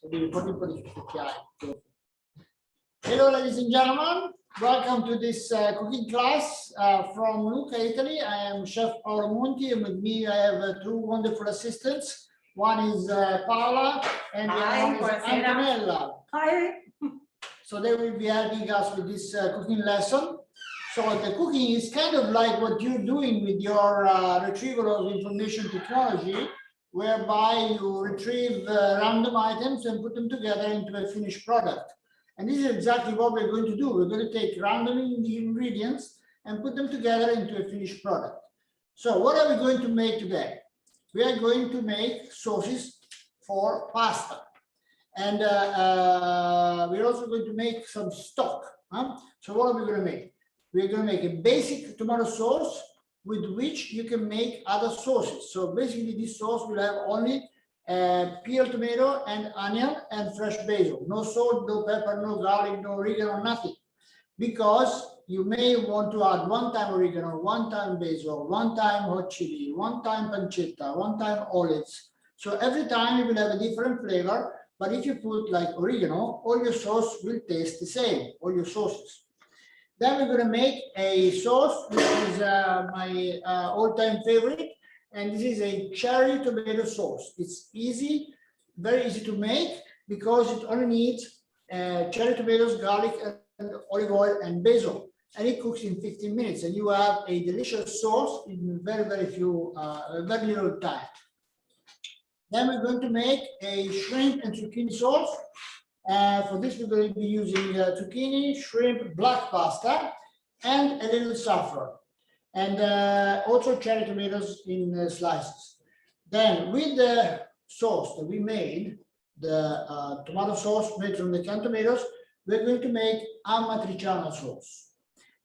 Hello, ladies and gentlemen. Welcome to this cooking class from Lucca, Italy. I am Chef Paolo Monti, and with me I have two wonderful assistants. One is Paola, and the other one is Antonella. Hi. So they will be helping us with this cooking lesson. So the cooking is kind of like what you're doing with your retrieval of information technology, whereby you retrieve random items and put them together into a finished product. And this is exactly what we're going to do. We're going to take random ingredients and put them together into a finished product. So what are we going to make today? We are going to make sauces for pasta. And we're also going to make some stock. So what are we going to make? We're going to make a basic tomato sauce with which you can make other sauces. So basically this sauce will have only peeled tomato and onion and fresh basil. No salt, no pepper, no garlic, no oregano, nothing. Because you may want to add one time oregano, one time basil, one time hot chili, one time pancetta, one time olives. So every time you will have a different flavor. But if you put like oregano, all your sauce will taste the same, all your sauces. Then we're going to make a sauce, which is my all-time favorite. And this is a cherry tomato sauce. It's easy, very easy to make because it only needs cherry tomatoes, garlic, and olive oil and basil. And it cooks in 15 minutes. And you have a delicious sauce in very little time. Then we're going to make a shrimp and zucchini sauce. For this, we're going to be using zucchini, shrimp, black pasta, and a little saffron. And also cherry tomatoes in slices. Then with the sauce that we made, the tomato sauce made from the canned tomatoes, we're going to make amatriciana sauce.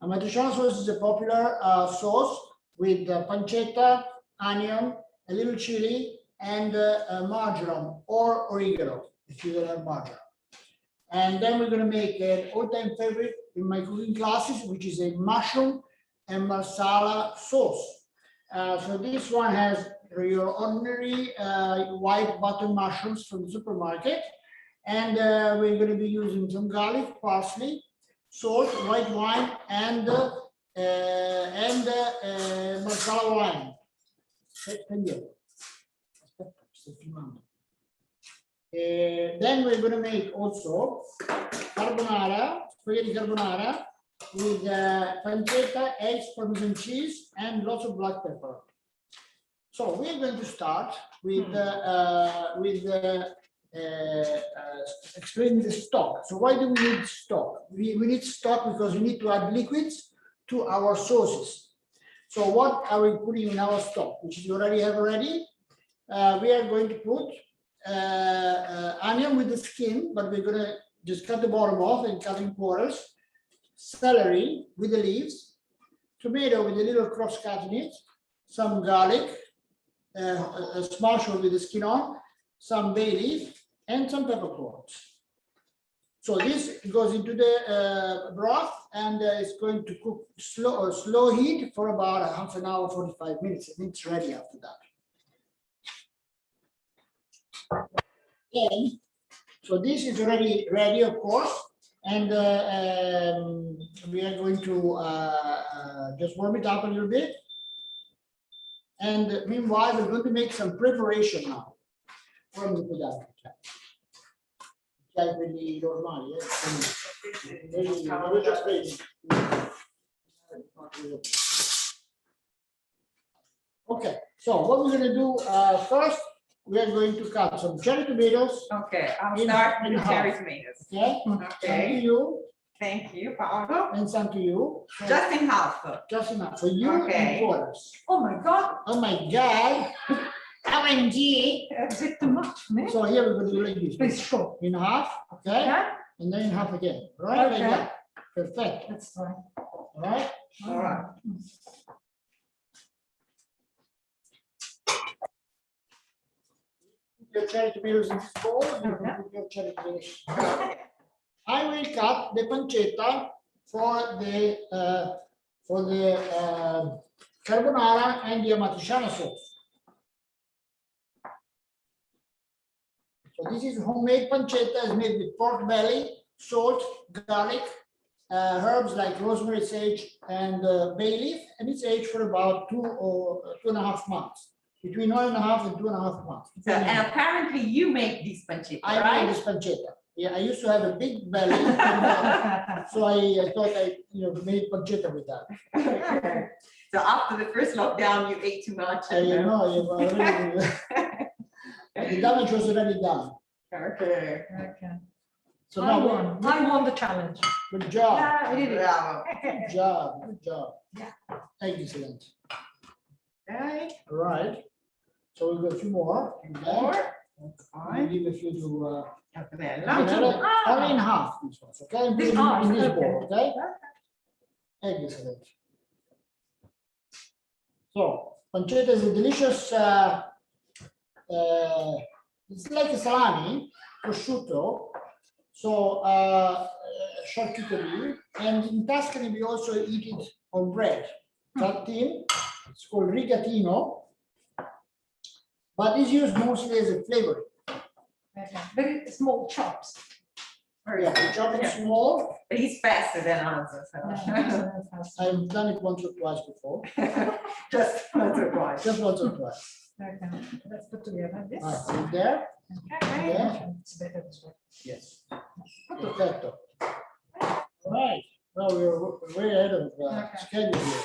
Amatriciana sauce is a popular sauce with pancetta, onion, a little chili, and marjoram or oregano, if you don't have marjoram. And then we're going to make an all-time favorite in my cooking classes, which is a mushroom and marsala sauce. So this one has your ordinary white button mushrooms from the supermarket. And we're going to be using some garlic, parsley, salt, white wine, and marsala wine. Then we're going to make also carbonara, spaghetti carbonara, with pancetta, eggs, Parmesan cheese, and lots of black pepper. So we're going to start with explaining the stock. So why do we need stock? We need stock because we need to add liquids to our sauces. So what are we putting in our stock, which you already have already? We are going to put onion with the skin, but we're going to just cut the bottom off and cut in quarters. Celery with the leaves, tomato with a little cross cut in it, some garlic, a smash with the skin on, some bay leaf, and some peppercorns. So this goes into the broth and it's going to cook slow heat for about half an hour, 45 minutes, and it's ready after that. Then, so this is already ready, of course. And we are going to just warm it up a little bit. And meanwhile, we're going to make some preparation now. Okay, so what we're going to do first, we are going to cut some cherry tomatoes. Okay, I'll start with the cherry tomatoes. Okay. Okay. Some to you. Thank you, Paolo. And some to you. So Just in half. just enough for you Okay. and quarters. Oh my God. Oh my God. OMG. A bit too much, man. So here we're going to do like this. Please show. In half, okay? Yeah, And then in half again. Right? Okay. Like that. Perfect. that's fine. All right. All right. Put your cherry tomatoes in this bowl. And you can put your cherry tomatoes. I will cut the pancetta for the carbonara and the amatriciana sauce. So this is homemade pancetta. It's made with pork belly, salt, garlic, herbs like rosemary, sage, and bay leaf, and it's aged for about 2.5 months, between 1.5 and 2.5 months. So, and apparently you make these pancetta, I right? made this pancetta. Yeah, I used to have a big belly, and, so I thought I made pancetta with that. Okay. So after the first lockdown, you ate too much. I know, the damage was already done. Okay. Okay. So I now, won. I won the challenge. good job, Yeah, I did it. Bravo. good job, good job. Yeah. Excellent. Okay. All right. So we've got a few more. More. That's fine. Leave a few to. Antonella. Only in half these ones, okay? This In half, this okay. bowl, okay? Excellent. So, pancetta is a delicious, it's like a salami, prosciutto, so charcuterie, and in Tuscany we also eat it on bread. Cut thin, it's called rigatino, but it's used mostly as a flavor. Okay. Very small chops. Yeah, the chop it small. But he's faster than us, so. I've done it once or twice before, Just once or twice. just once or twice. Okay. Let's put together this. All right, put it there. Okay. Yeah. It's better this way. Yes. Perfecto. All right. Well, we're way ahead of Okay. schedule here.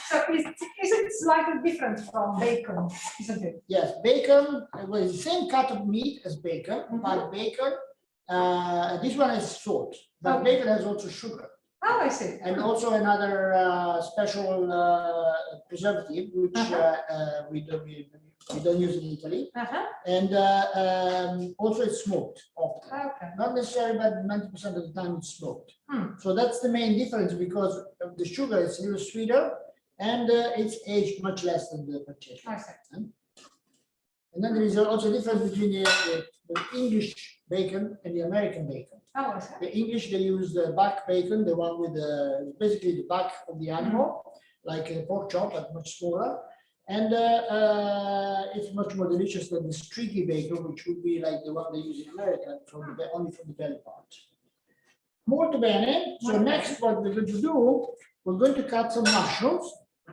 So is it slightly different from bacon, isn't it? Yes, bacon, well, it's the same cut of meat as bacon, but bacon, this one is salt, but Okay. bacon has also sugar. Oh, I see. And also another special preservative, which we don't use in Italy. And also it's smoked often. Okay. Not necessarily, but 90% of the time it's smoked. Hmm. So that's the main difference, because of the sugar is a little sweeter and it's aged much less than the pancetta. I see. And then there is also a difference between the English bacon and the American bacon. Oh, I see. The English, they use the back bacon, the one with basically the back of the animal, like a pork chop, but much smaller. And it's much more delicious than the streaky bacon, which would be like the one they use in America, only from the belly part. Molto bene. So next, what we're going to do, we're going to cut some mushrooms.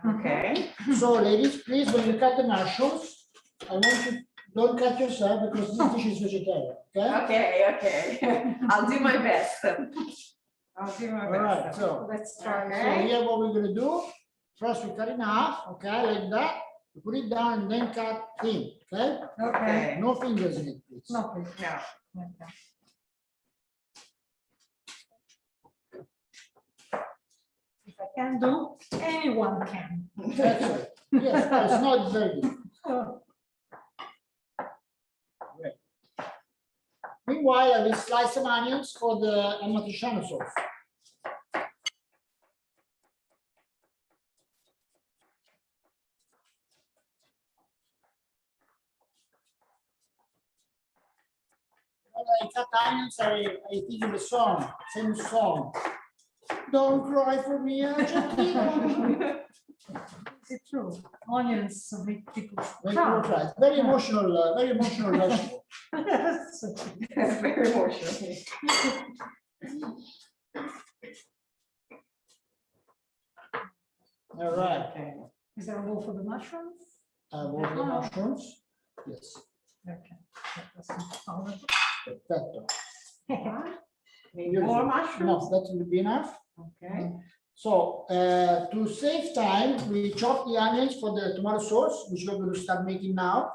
Okay. So ladies, please, when you cut the mushrooms, I want you, don't cut yourself, because this dish is vegetarian, okay? Okay. I'll do my best. I'll do my All best. right, so, Let's try. Okay. here what we're gonna do, first we cut in half, okay, like that. You put it down and then cut thin, okay? Okay. No fingers in it, please. No, please. No. Okay. If I can do, anyone can. Excellent. Yes, but it's not very good. Oh, Meanwhile, I will slice some onions for the amatriciana sauce. When I cut onions, I think of a song, same song. Don't cry for me, Argentina. is it true? Onions make people Very good, cry. right. Very emotional vegetable. That's very emotional. All right. Okay. Is there a bowl for the mushrooms? Both the mushrooms. Yes. Okay. That's all right. Perfecto. Need Beautiful. more mushrooms? No, that will be enough. Okay. So to save time, we chop the onions for the tomato sauce, which we're going to start making now.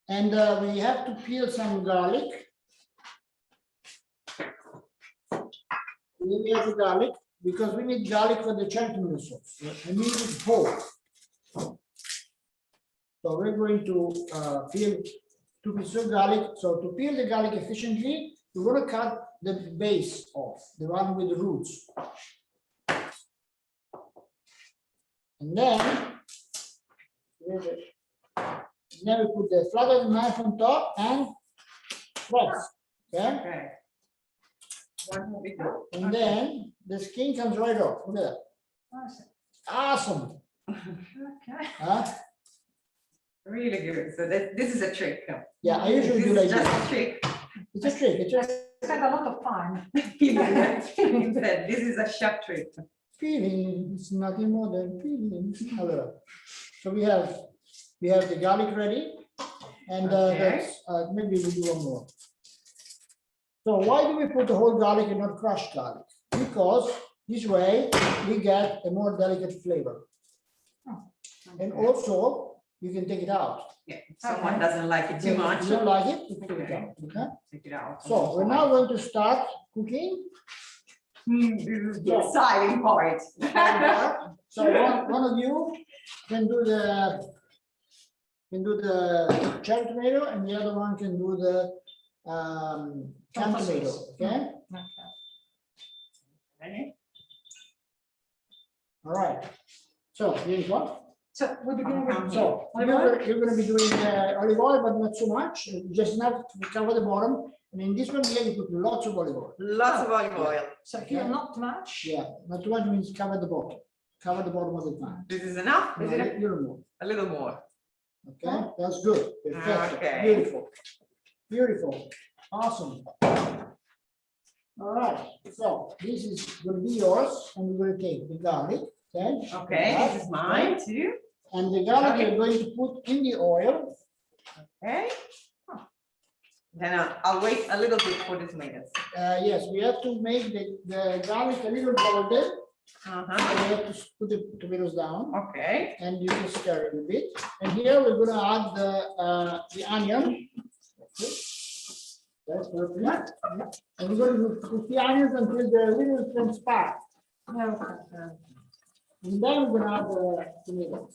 And we have to peel some garlic. We have the garlic because we need garlic for the cherry tomato sauce. I need it whole. So we're going to peel 2 pieces of garlic. So to peel the garlic efficiently, we're going to cut the base off, the one with the roots. And then we put the flat of the knife on top and press. Okay, Okay. One will be good. and then the skin comes right off. Look at that. Awesome. Okay. Huh? Really good. So this is a trick. Yeah, I usually This do is like just this. a trick. It's a trick. It's a Spend a lot of time. He said, this is a chef trick. feeling. It's nothing more than feeling. So we have the garlic ready, and that's maybe we do one more. So why do we put the whole garlic and not crushed garlic? Because this way we get a more delicate flavor, and also you can take it out. Yeah, if someone doesn't like it too much. If you don't like it, you take it out. Okay? Take it out. So we're now going to start cooking. This is the exciting part. So one of you can do the cherry tomato, and the other one can do the canned tomato. Okay. Ready? All right. So here you go. So we begin with. So Olive you're going to be doing olive oil, but not so much. Just enough to cover the bottom. And in this one here, you put lots of olive oil. Lots of olive oil. So here, not much. Yeah, not too much means cover the bottom. Cover the bottom of the pan. This is enough? Is it A little more. a little more? Okay, that's good. Perfect. Okay. Beautiful. Beautiful. Awesome. All right. So this is going to be yours, and we're going to take the garlic. Okay. Okay, this is mine too. And the garlic Okay. you're going to put in the oil. Okay. Then I'll wait a little bit for the tomatoes. Yes, we have to make the garlic a little golden. And we have to put the tomatoes down, Okay. and you can stir it a bit. And here we're going to add the onion. That's perfect. And we're going to cook the onions until they're a little transparent. And then we're going to add the tomatoes.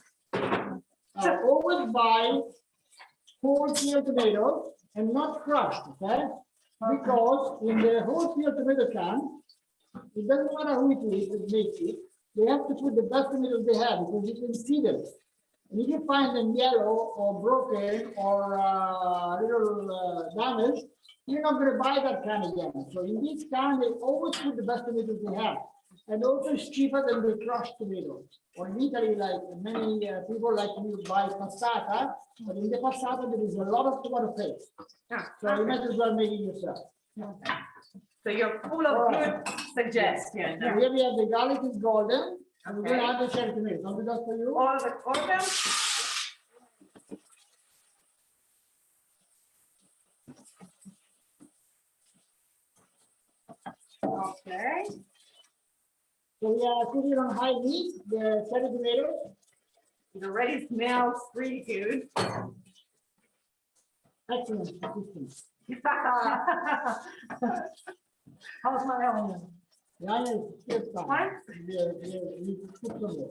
Now, always buy whole peel tomatoes and not crushed, okay? Because in the whole peel tomato can, it doesn't matter who it is that makes it, they have to put the best tomatoes they have because you can see them. And if you find them yellow or broken or a little damaged, you're not going to buy that can again. So in this can, they always put the best tomatoes they have. And also it's cheaper than the crushed tomatoes. Or in Italy, like many people like to buy passata, but in the passata there is a lot of tomato paste. So you might as well make it yourself. So you're full of good suggestions. Here we have the garlic is golden, and we're going to Okay. add the cherry tomato. Don't do that for you. All of them? Okay. So we are cooking on high heat, the cherry tomatoes. It already smells really good. Excellent. Excellent. How's my onion? The onion is just fine. Fine? We put some more.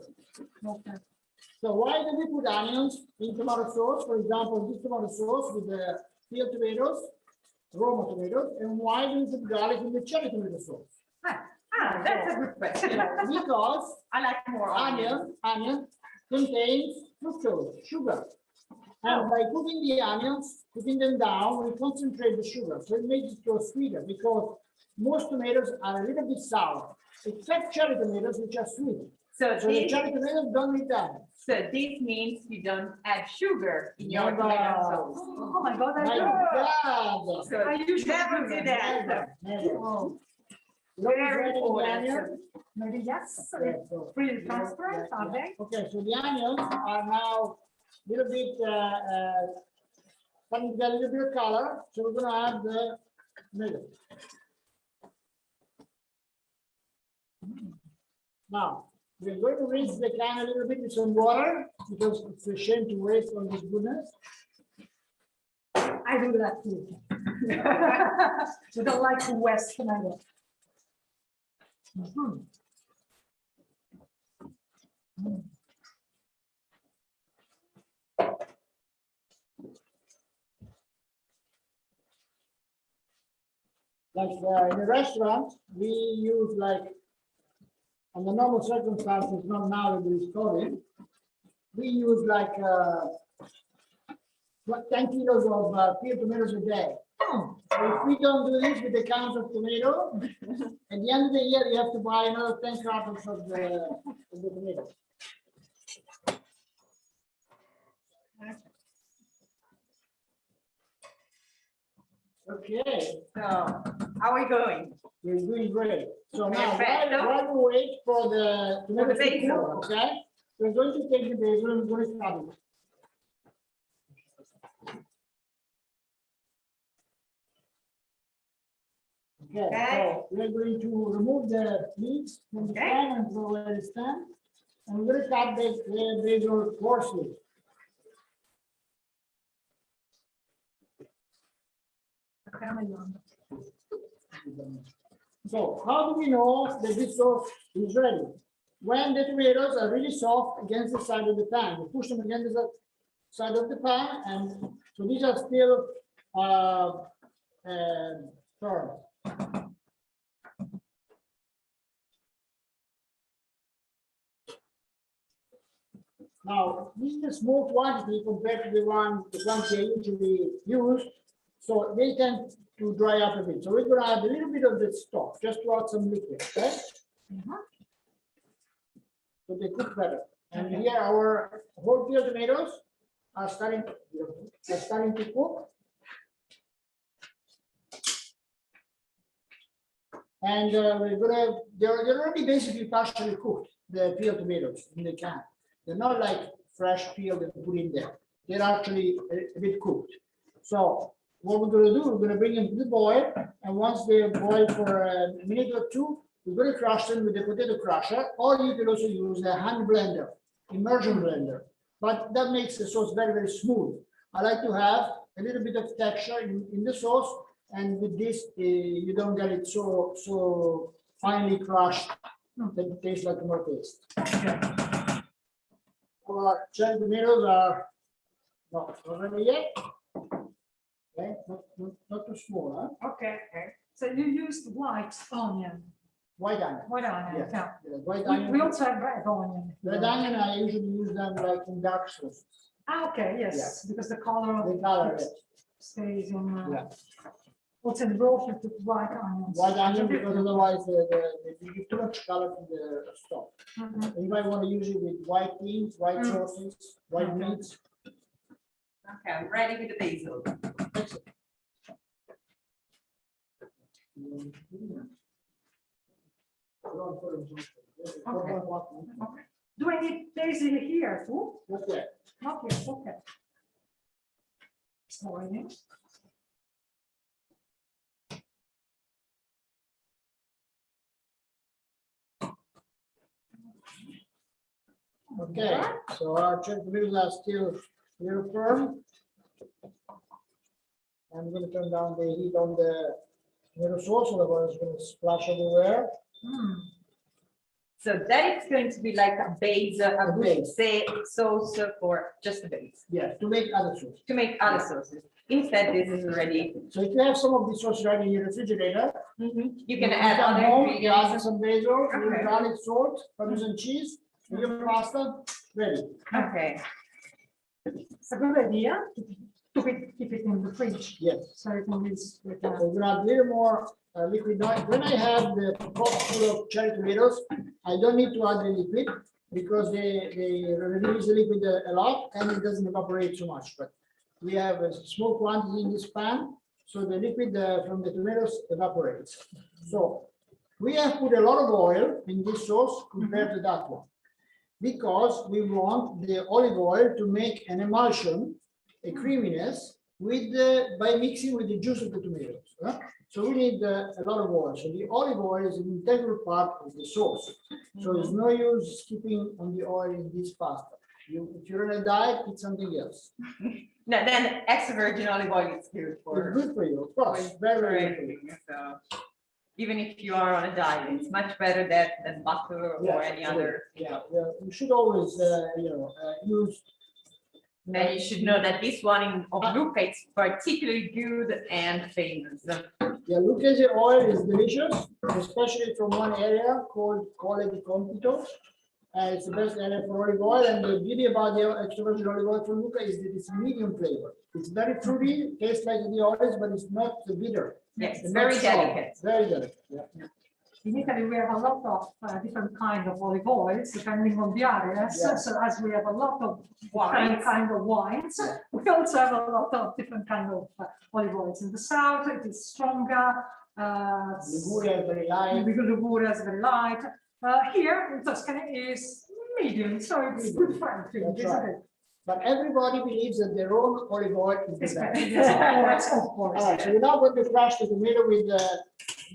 So why do we put onions in tomato sauce? For example, this tomato sauce with the peeled tomatoes, Roma tomatoes, and why do we put garlic in the cherry tomato sauce? That's a good question. Because I like more onion. onion contains fructose, sugar. And by cooking the onions, cooking them down, we concentrate the sugar. So it makes it go sweeter because most tomatoes are a little bit sour, except cherry tomatoes, which are sweet. So So the this, cherry tomatoes don't need that. so this means you don't add sugar in your Never. tomato sauce. Oh my God, I My know. God. So I usually never do do that. that. Never. Oh, Very Ready, important. onion? maybe yes. Yeah, so- Pretty transparent, Yeah, are yeah. they? Okay, so the onions are now a little bit starting to get a little bit of color. So we're going to add the tomato. Now, we're going to rinse the can a little bit with some water because it's a shame to waste all this goodness. I do that too. We don't like to waste tomato. Like in a restaurant, we use like, under normal circumstances, not now that it's COVID, we use like 10 kilos of peeled tomatoes a day. So if we don't do this with the cans of tomato, at the end of the year, you have to buy another 10 cartons of the tomato. Okay, So, how are we going? you're doing great. So now, Perfecto. while we wait for the tomatoes to basil. cook, okay? We're going to take the basil and we're going to cut it. Okay, Okay. so we're going to remove the leaves from the Okay. pan and throw away the stem. And we're going to cut the basil coarsely. So how do we know that this sauce is ready? When the tomatoes are really soft against the side of the pan, we push them against the side of the pan, and so these are still firm. Now, this is a small quantity compared to the quantity I usually use, so they tend to dry up a bit. So we're going to add a little bit of the stock just to add some liquid, okay? So they cook better. And here our whole peeled tomatoes are starting to cook. And they're already basically partially cooked, the peeled tomatoes in the can. They're not like fresh peeled and put in there. They're actually a bit cooked. So what we're going to do, we're going to bring them to the boil. And once they boil for a minute or two, we're going to crush them with a potato crusher, or you can also use a hand blender, immersion blender. But that makes the sauce very, very smooth. I like to have a little bit of texture in the sauce. And with this, you don't get it so finely crushed that it tastes like more paste. Our cherry tomatoes are not ready yet. Okay, not too small, huh? Okay, okay. So you used white onion. White onion. White onion, Yes. yeah. Yeah, white We onion. also have red onion. Red onion, I usually use them like in dark sauces. Ah, okay, yes, because the color of The color, it yes. stays in. Yeah. What's in broth with white onions. White onion, because otherwise you give too much color to the stock. Mhm. You might want to use it with white beans, white sauces, white Okay. meats. Okay, I'm ready with the basil. Excellent. Okay. Do I need basil here too? Okay. Not yet, okay. Sorry. Okay, so our cherry tomatoes are still a little firm. I'm going to turn down the heat on the tomato sauce, otherwise it's going to splash everywhere. So that is going to be like a base, a good base. say sauce for just a base, Yeah, to make other sauce. to make other sauces. Instead, this is already, So if you have some of this sauce ready in your refrigerator, you can add come other home, you add ingredients. some basil, Okay. garlic, salt, Parmesan cheese, and your pasta ready. Okay, It's a good idea to keep it in the fridge. Yes. So you can use with So we're gonna add a little more liquid. Now, when I have the pot full of cherry tomatoes, I don't need to add the liquid because they release the liquid a lot and it doesn't evaporate so much. But we have a small quantity in this pan, so the liquid from the tomatoes evaporates. So we have put a lot of oil in this sauce compared to that one, because we want the olive oil to make an emulsion, a creaminess, with by mixing with the juice of the tomatoes. So we need a lot of oil. So the olive oil is an integral part of the sauce. So there's no use skipping on the oil in this pasta. If you're on a diet, eat something else. now then extra virgin olive oil is good It's for. good for you, of course. Very, for very good for you. everything, so even if you are on a diet, it's much better that than butter or Yeah, any other. Yeah, you should always, use. And you should know that this one in of Luca is particularly good and famous. Yeah, Lucchese oil is delicious, especially from one area called Colle di Compito. It's the best area for olive oil, and the beauty about the extra virgin olive oil from Lucca is that it's medium flavor. It's very fruity, tastes like the olives, but it's not bitter. Yes, it's not very sour. delicate. Very delicate, yeah. In Italy, we have a lot of different kind of olive oils, depending on the areas. Yeah. So as we have a lot of different Wines. kind of wines, we also have a lot of different kind of olive oils. In the south, it is stronger. Liguria is very light. Liguria is very light. Here in Tuscany is medium, so it's good for everything, That's isn't right. it? But everybody believes that their own olive oil is the It's best. better, yes, of course. All right, so we're now going to crush the tomato with the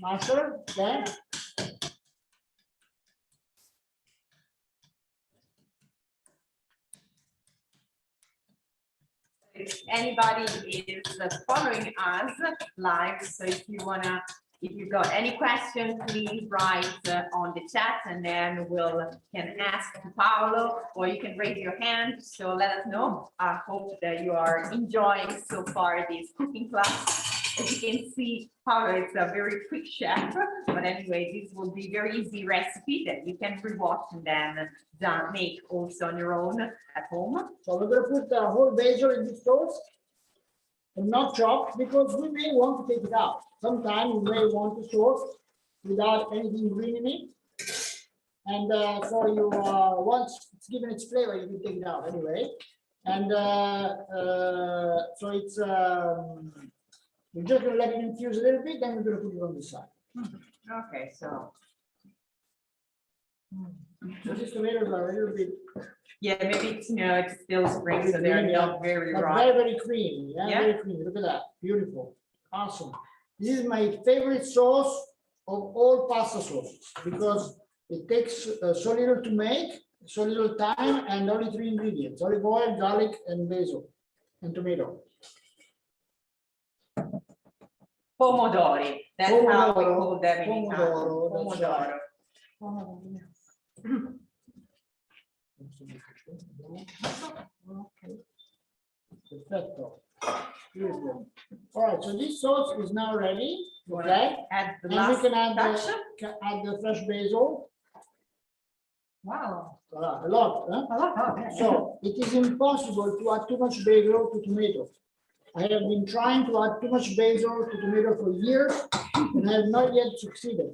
masher, okay? If anybody is following us live, so if you wanna, if you got any questions, please write on the chat, and then can ask Paolo, or you can raise your hand. So let us know. I hope that you are enjoying so far this cooking class. As you can see, Paolo is a very quick chef, but anyway, this will be very easy recipe that you can rewatch and then make also on your own at home. So we're going to put the whole basil in this sauce and not chop, because we may want to take it out. Sometimes we may want to sauce without anything green in it. And so you, once it's given its flavor, you can take it out anyway. And so it's, we're just going to let it infuse a little bit, then we're going to put it on the side. Okay, so. So these tomatoes are a little bit, Yeah, maybe it's, it's still spring, so they're not very but raw. very, very creamy. Yeah, Yeah. very creamy. Look at that. Beautiful. Awesome. This is my favorite sauce of all pasta sauces, because it takes so little to make, so little time, and only 3 ingredients: olive oil, garlic, and basil, and tomato. Pomodori, that's how we Pomodoro, call them in Italian. pomodoro, that's right. Oh, yes. Okay. Perfecto. Beautiful. All right, so this sauce is now ready. Okay. Add the And we last can add touch. the fresh basil. Wow. A lot, huh? A lot, okay. So it is impossible to add too much basil to tomato. I have been trying to add too much basil to tomato for years, and I have not yet succeeded.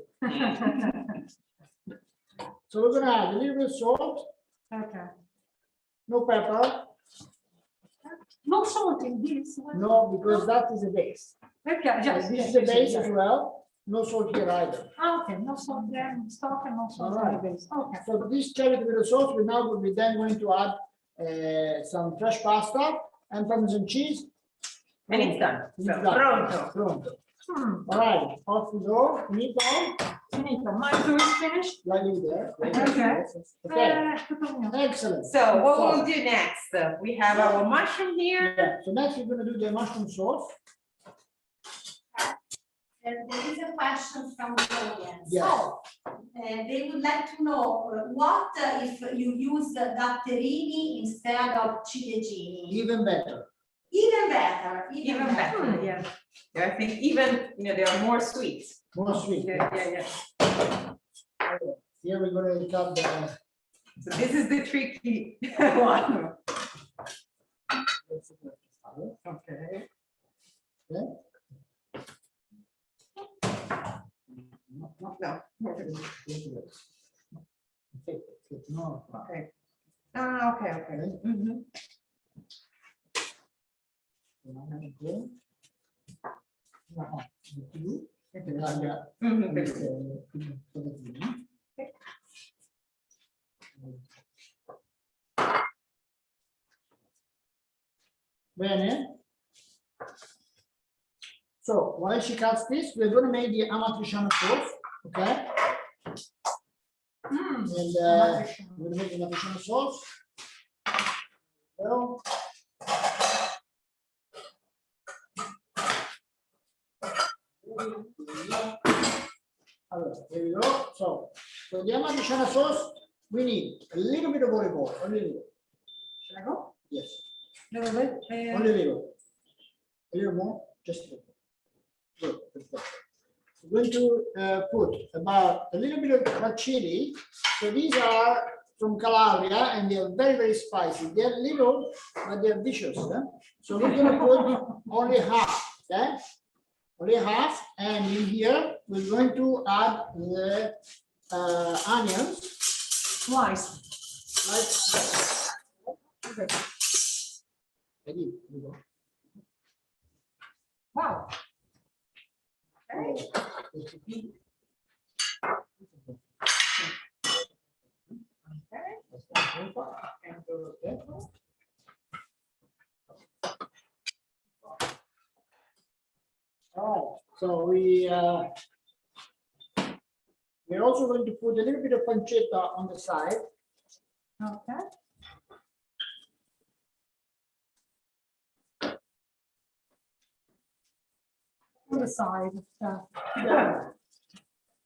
So we're gonna add a little bit of salt, Okay. no pepper, No salt in this one? no, because that is a base. Okay, yes. This yes, is the yes, base yes. as well. No salt here either. Ah, okay, no salt there in stock and no salt in Alright. the base. Okay. So this cherry tomato sauce, we're then going to add some fresh pasta and Parmesan cheese. And it's done. It's So, done. pronto. Pronto. All right, off we go. Finito. Finito. My two is finished. Lightly there. Okay. Okay, Tutto mio. excellent. So what we'll do next, we have our mushroom here. Yeah, so next we're gonna do the mushroom sauce. There is a question from the audience. Yes. So, they would like to know what if you use the datterini instead of ciliegini? Even better. Even better. Even better, yeah. I think even, they are more sweet. More sweet. Yeah. Here we're gonna cut the. So this is the tricky one. Okay. No. No. Okay. Ah, okay. Mhm. Bene. So while she cuts this, we're going to make the amatriciana sauce, okay? And we're going to make the amatriciana sauce. Well, here we go. So for the amatriciana sauce, we need a little bit of olive oil, only a little. Should I go? Yes, Little bit. only a little. A little more, just a little. Good, perfect. We're going to put about a little bit of chili. So these are from Calabria and they are very, very spicy. They're little, but they're vicious. So we're going to put only half. Okay? only half, and in here we're going to add the onions. Twice. Like ready, here we go. Wow. All right, so we're also going to put a little bit of pancetta on the side. Okay. On the side.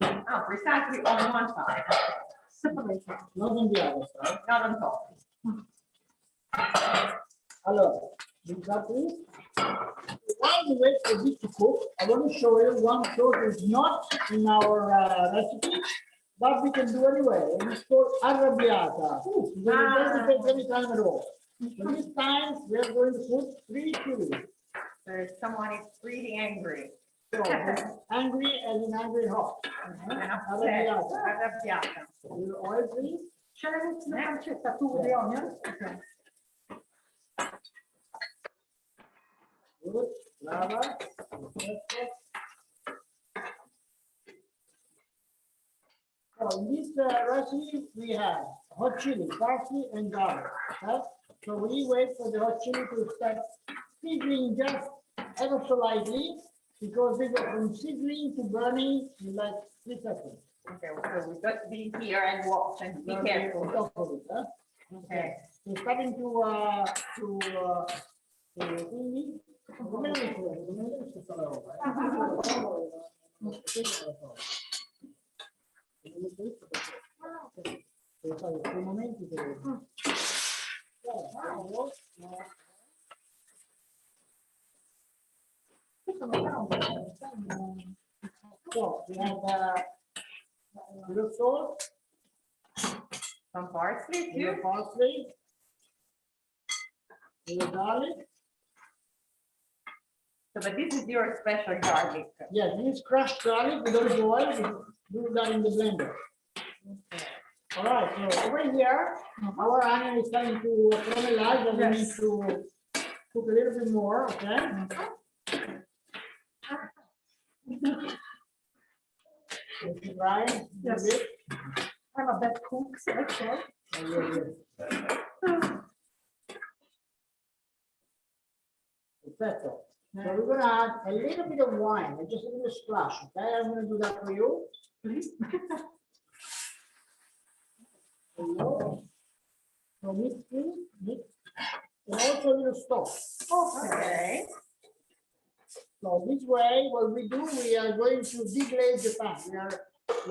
Oh, precisely on one side, Separated. Not on the other side. not on top. Hello, exactly. While we wait for this to cook, I want to show you one sauce is not in our recipe, but we can do anyway. And it's called arrabbiata. It doesn't take any time at all. So this time we are going to put 3 chilies. So someone is really angry. So angry as in angry hot. Arrabbiata. Arrabbiata. Will oil please. Shall I mix the pancetta too with the onions? Okay. Good. Lava. So in this recipe we have hot chili, parsley, and garlic. Okay? So we wait for the hot chili to start sizzling just ever so lightly, because they go from sizzling to burning in like 3 seconds. Okay, so we've got to be here and watch and be On careful. top of it, huh? Okay. So starting quindi, come lo dico? Come lo dico questa roba? Devo fare quei momenti che... So we have little salt, Some parsley little too. parsley, little garlic. So, but this is your special garlic. Yes, this is crushed garlic with olive oil. We do that in the blender. All right, so over here, our onion is starting to caramelize, and we need to cook a little bit more, okay? Let's try a Yes. bit. I'm a bad cook, so okay. Perfect. So we're gonna add a little bit of wine, just a little splash, okay? I'm gonna do that for you. Please. Hello. So mix, and also a little stock. Okay. So this way, what we do, we are going to deglaze the pan.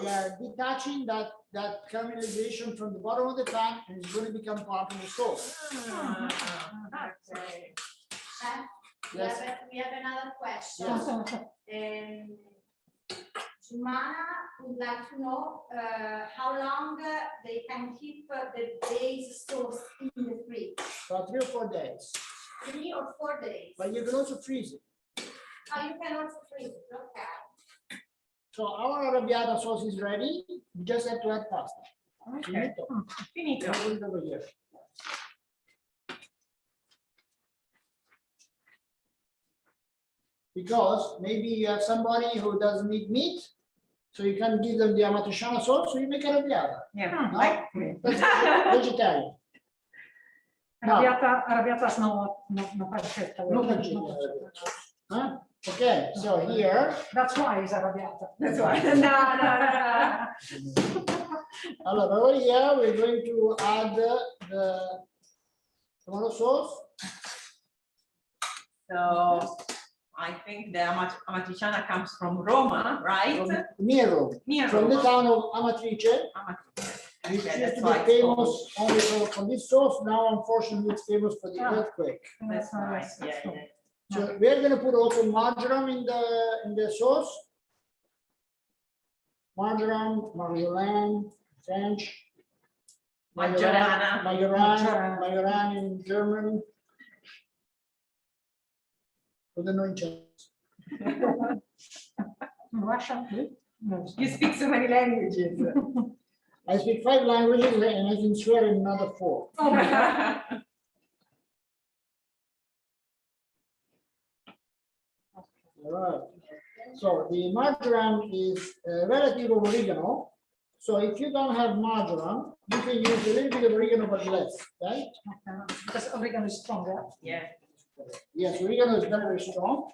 We are detaching that caramelization from the bottom of the pan, and it's going to become part of the sauce. Okay. Yes. We have another question. Yes. Jumana would like to know how long they can keep the base sauce in the fridge. For 3 or 4 days. 3 or 4 days. But you can also freeze it. Oh, you can also freeze it. Okay. So our arrabbiata sauce is ready. You just have to add pasta. Okay. Finito. Put it over here. Because maybe you have somebody who doesn't eat meat, so you can give them the amatriciana sauce, so you make arrabbiata. Yeah. No? Like That's vegetarian. Arrabbiata no pancetta. No pancetta. Huh? Okay, so here, That's why it's arrabbiata. That's why. over here, we're going to add the tomato sauce. So I think the amatriciana comes from Roma, right? From near Rome, Near from the Roma. town of Amatrice, which Okay, used that's to why be it's famous only for this sauce. Now, unfortunately, it's famous for the earthquake. That's right. Yeah, yeah. So we're going to put also marjoram in the sauce. Marjoram, marjolaine, French. Majorana. Majoran in German. I don't know in Chinese. Russian? No. You speak so many languages. I speak 5 languages and I can swear in another 4. Oh my God. All right. So the marjoram is a relative of oregano. So if you don't have marjoram, you can use a little bit of oregano but less, right? Because oregano is stronger. Yeah. Yes, oregano is very, very strong.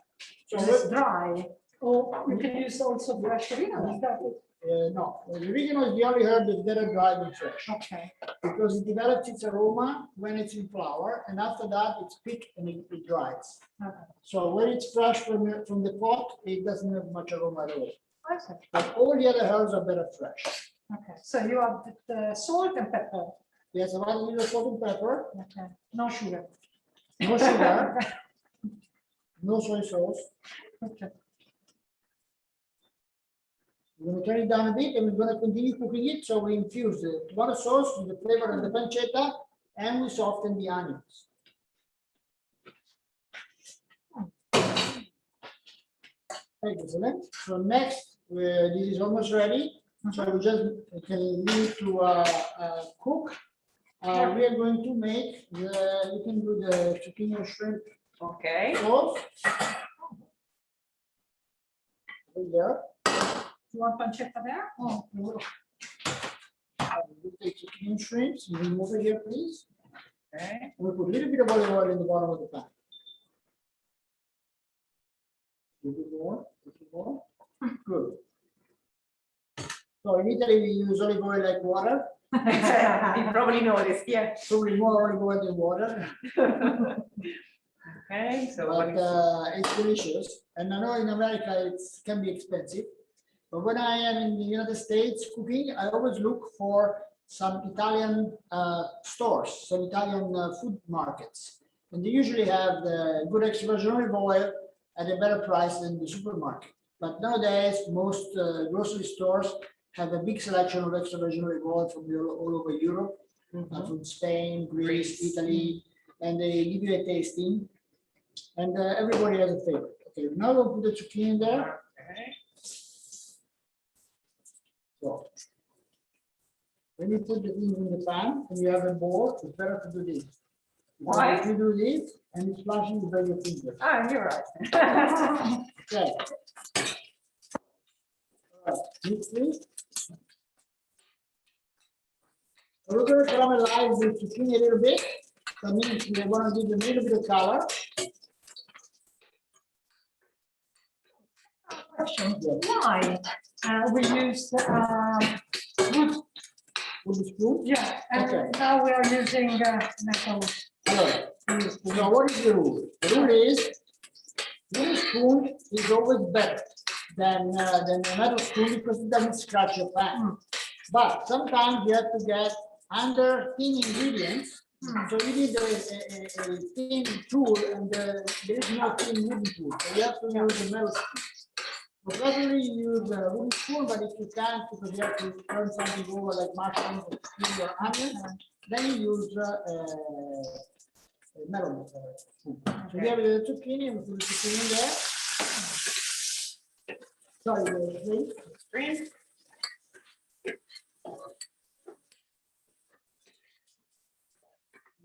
So So it's dry. Or you can use also fresh oregano. Is that it? no, oregano is the only herb that's better dry than fresh Okay. because it develops its aroma when it's in flower, and after that it's thick and it dries. Okay. So when it's fresh from the pot, it doesn't have much aroma at all. I see. But all the other herbs are better fresh. Okay. So you have the salt and pepper. Yes, about a little salt and pepper, Okay. No sugar. no sugar, no soy sauce. Okay. We're going to turn it down a bit and we're going to continue cooking it. So we infuse the tomato sauce with the flavor of the pancetta and we soften the onions. Excellent. So next, this is almost ready. So we just can leave to cook. We are going to make you can do the zucchini or shrimp Okay. sauce. Right there. You want pancetta there? Oh, We'll take zucchini and shrimps. You can move it here, please. Okay. We'll put a little bit of olive oil in the bottom of the pan. A little bit more, a little more. Good. So in Italy, we use olive oil like water, You probably noticed, yeah. probably more olive oil than water, Okay, so but it's delicious. And I know in America it can be expensive, but when I am in the United States cooking, I always look for some Italian stores, some Italian food markets. And they usually have the good extra virgin olive oil at a better price than the supermarket. But nowadays, most grocery stores have a big selection of extra virgin olive oil from all over Europe, from Spain, Greece, Italy, and they give you a tasting. And everybody has a favorite. Okay, now we'll put the zucchini in there. Okay. So when you put the things in the pan and you have a bowl, it's better to do this. Because Why? if you do this and it's splashing, you burn your fingers. Ah, you're right. Okay. All right, mix this. We're going to caramelize the zucchini a little bit. That means we're going to give them a little bit of color. question. Yes. Why we use wood? With the spoon. Yeah, and Okay. now we are using metal. Hello. So what is the rule? The rule is wooden spoon is always better than a metal spoon because it doesn't scratch your pan. But sometimes you have to get under thin ingredients. So you need a thin tool and there is no thin wooden tool. So you have to use a metal spoon. So probably use a wooden spoon, but if you can't because you have to turn something over like mushrooms or chili or onions, then you use a metal spoon. So we have the zucchini and we put the zucchini in there. Sorry, please. Green.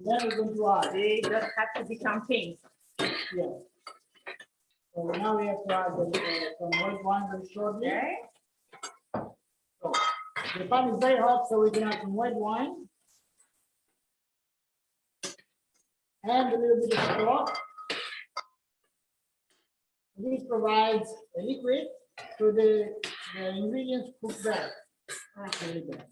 Then we're going to add, They just have to become pink. yeah. So now we have to add some white wine very shortly. Okay. So the pan is very hot, so we can add some white wine. And a little bit of stock. This provides a liquid so the ingredients cook better. Really better.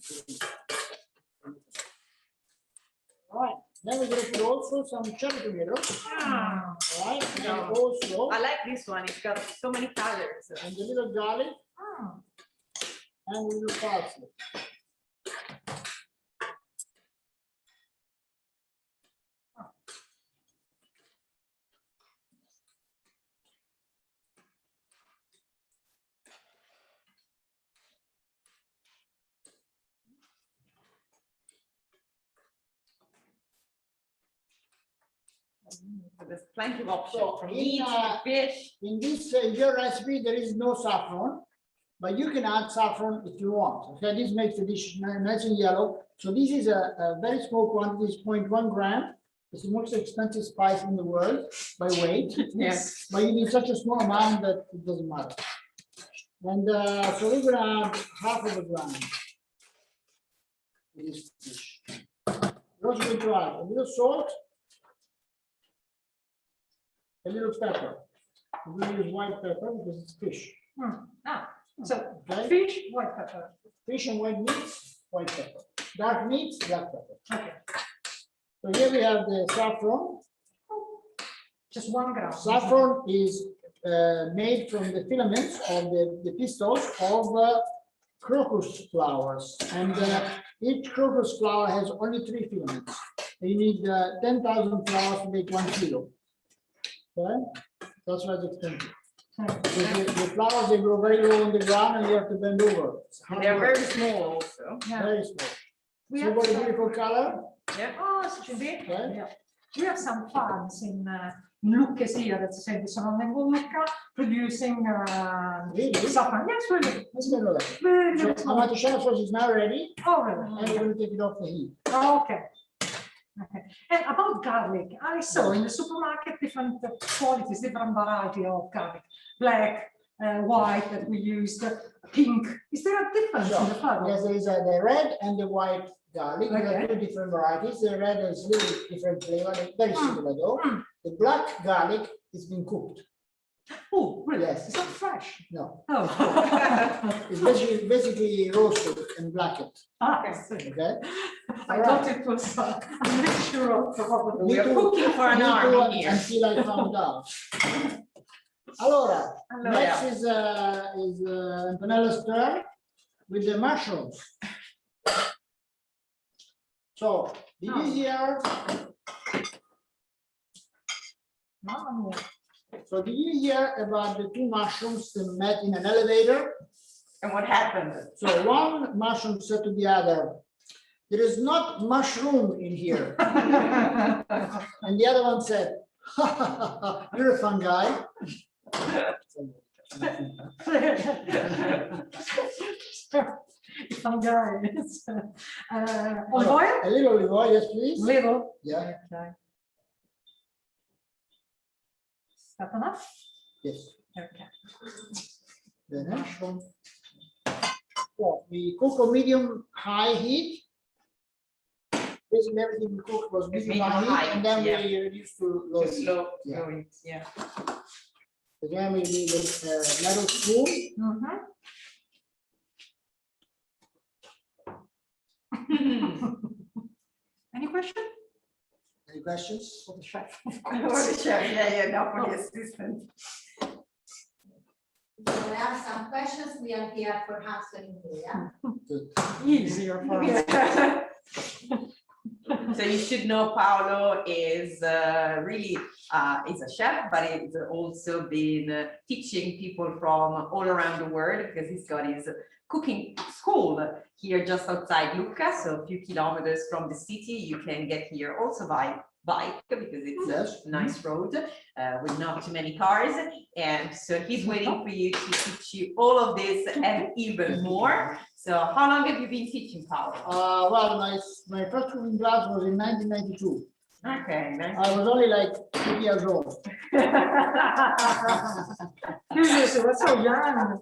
All right, then we're going to put also some cherry tomatoes. Ah, All right, and then Yeah. also I like this one. It's got so many colors. and a little garlic Oh, and a little parsley. So there's plenty of options So, from in, meat to fish. In this, in your recipe, there is no saffron, but you can add saffron if you want. Okay, this makes the dish nice and yellow. So this is a very small quantity, it's 0.1 gram. It's the most expensive spice in the world by weight. Yes. But you need such a small amount that it doesn't matter. And so we're gonna add half of a gram to this dish. We're also going to add a little salt, a little pepper. We're going to use white pepper because it's fish. So Okay? fish, white pepper. Fish and white meats, white pepper. Dark meats, black pepper. Okay, So here we have the saffron. just 1 gram. Saffron is made from the filaments of the pistils of crocus flowers. And each crocus flower has only 3 filaments. You need 10,000 flowers to make 1 kilo. Okay? That's why it's expensive. The flowers, they grow very low on the ground and you have to bend over. And they're very small also. Yeah. Very small. We See have what a some- beautiful color? Oh, such a big. Okay. Yeah. We have some farms in Lucca's here, that's said, sono nel Lucca, producing Really? saffron. Yes, really. Let's go look. Very So good. tomato shell sauce is now ready, Oh, and really? we're going to take it off the heat. Oh, okay. Okay. And about garlic, I saw in the supermarket different qualities, different variety of garlic, black, white that we used, pink. Is there a difference in the flavor? Yes, there is the red and the white garlic. There are Okay. 2 different varieties. The red is a little different flavor, very similar though. Mm. The black garlic is being cooked. Oh, really? Yes. It's not fresh. No, Oh. it's basically roasted and blackened. I see. Okay. I thought it was a mixture of probably. We are Me too. cooking for an Me too, army here. until I found out. Allora, Allora. next is Antonella's turn with the mushrooms. So, did you hear? Mamma mia. So, did you hear about the 2 mushrooms that met in an elevator? And what happened? So, one mushroom said to the other, "There is not mushroom in here," and the other one said, "You're a fun guy." Fungi. Olive oil? A little olive oil, yes, please. Little. Yeah, Okay. Is that enough? yes. Okay. The mushroom. So we cook on medium high heat. Basically, everything we cook was It's medium medium high high, heat, and then yeah. we reduce to low heat. Slow, Yeah. slow, yeah. Again, we need a metal spoon. Mhm. Any question? Any questions? For the chef. Yeah, no, for the assistant. If there are some questions, we are here for answering them, yeah? Good. Easier for us. So you should know Paolo is really is a chef, but he's also been teaching people from all around the world because he's got his cooking school here just outside Lucca, so a few kilometers from the city. You can get here also by bike because it's Yes. a nice road with not too many cars. And so he's waiting for you to teach you all of this and even more. So how long have you been teaching, Paolo? Well, my first cooking class was in 1992. Okay, nice. I was only like 2 years old. Seriously, that's so young.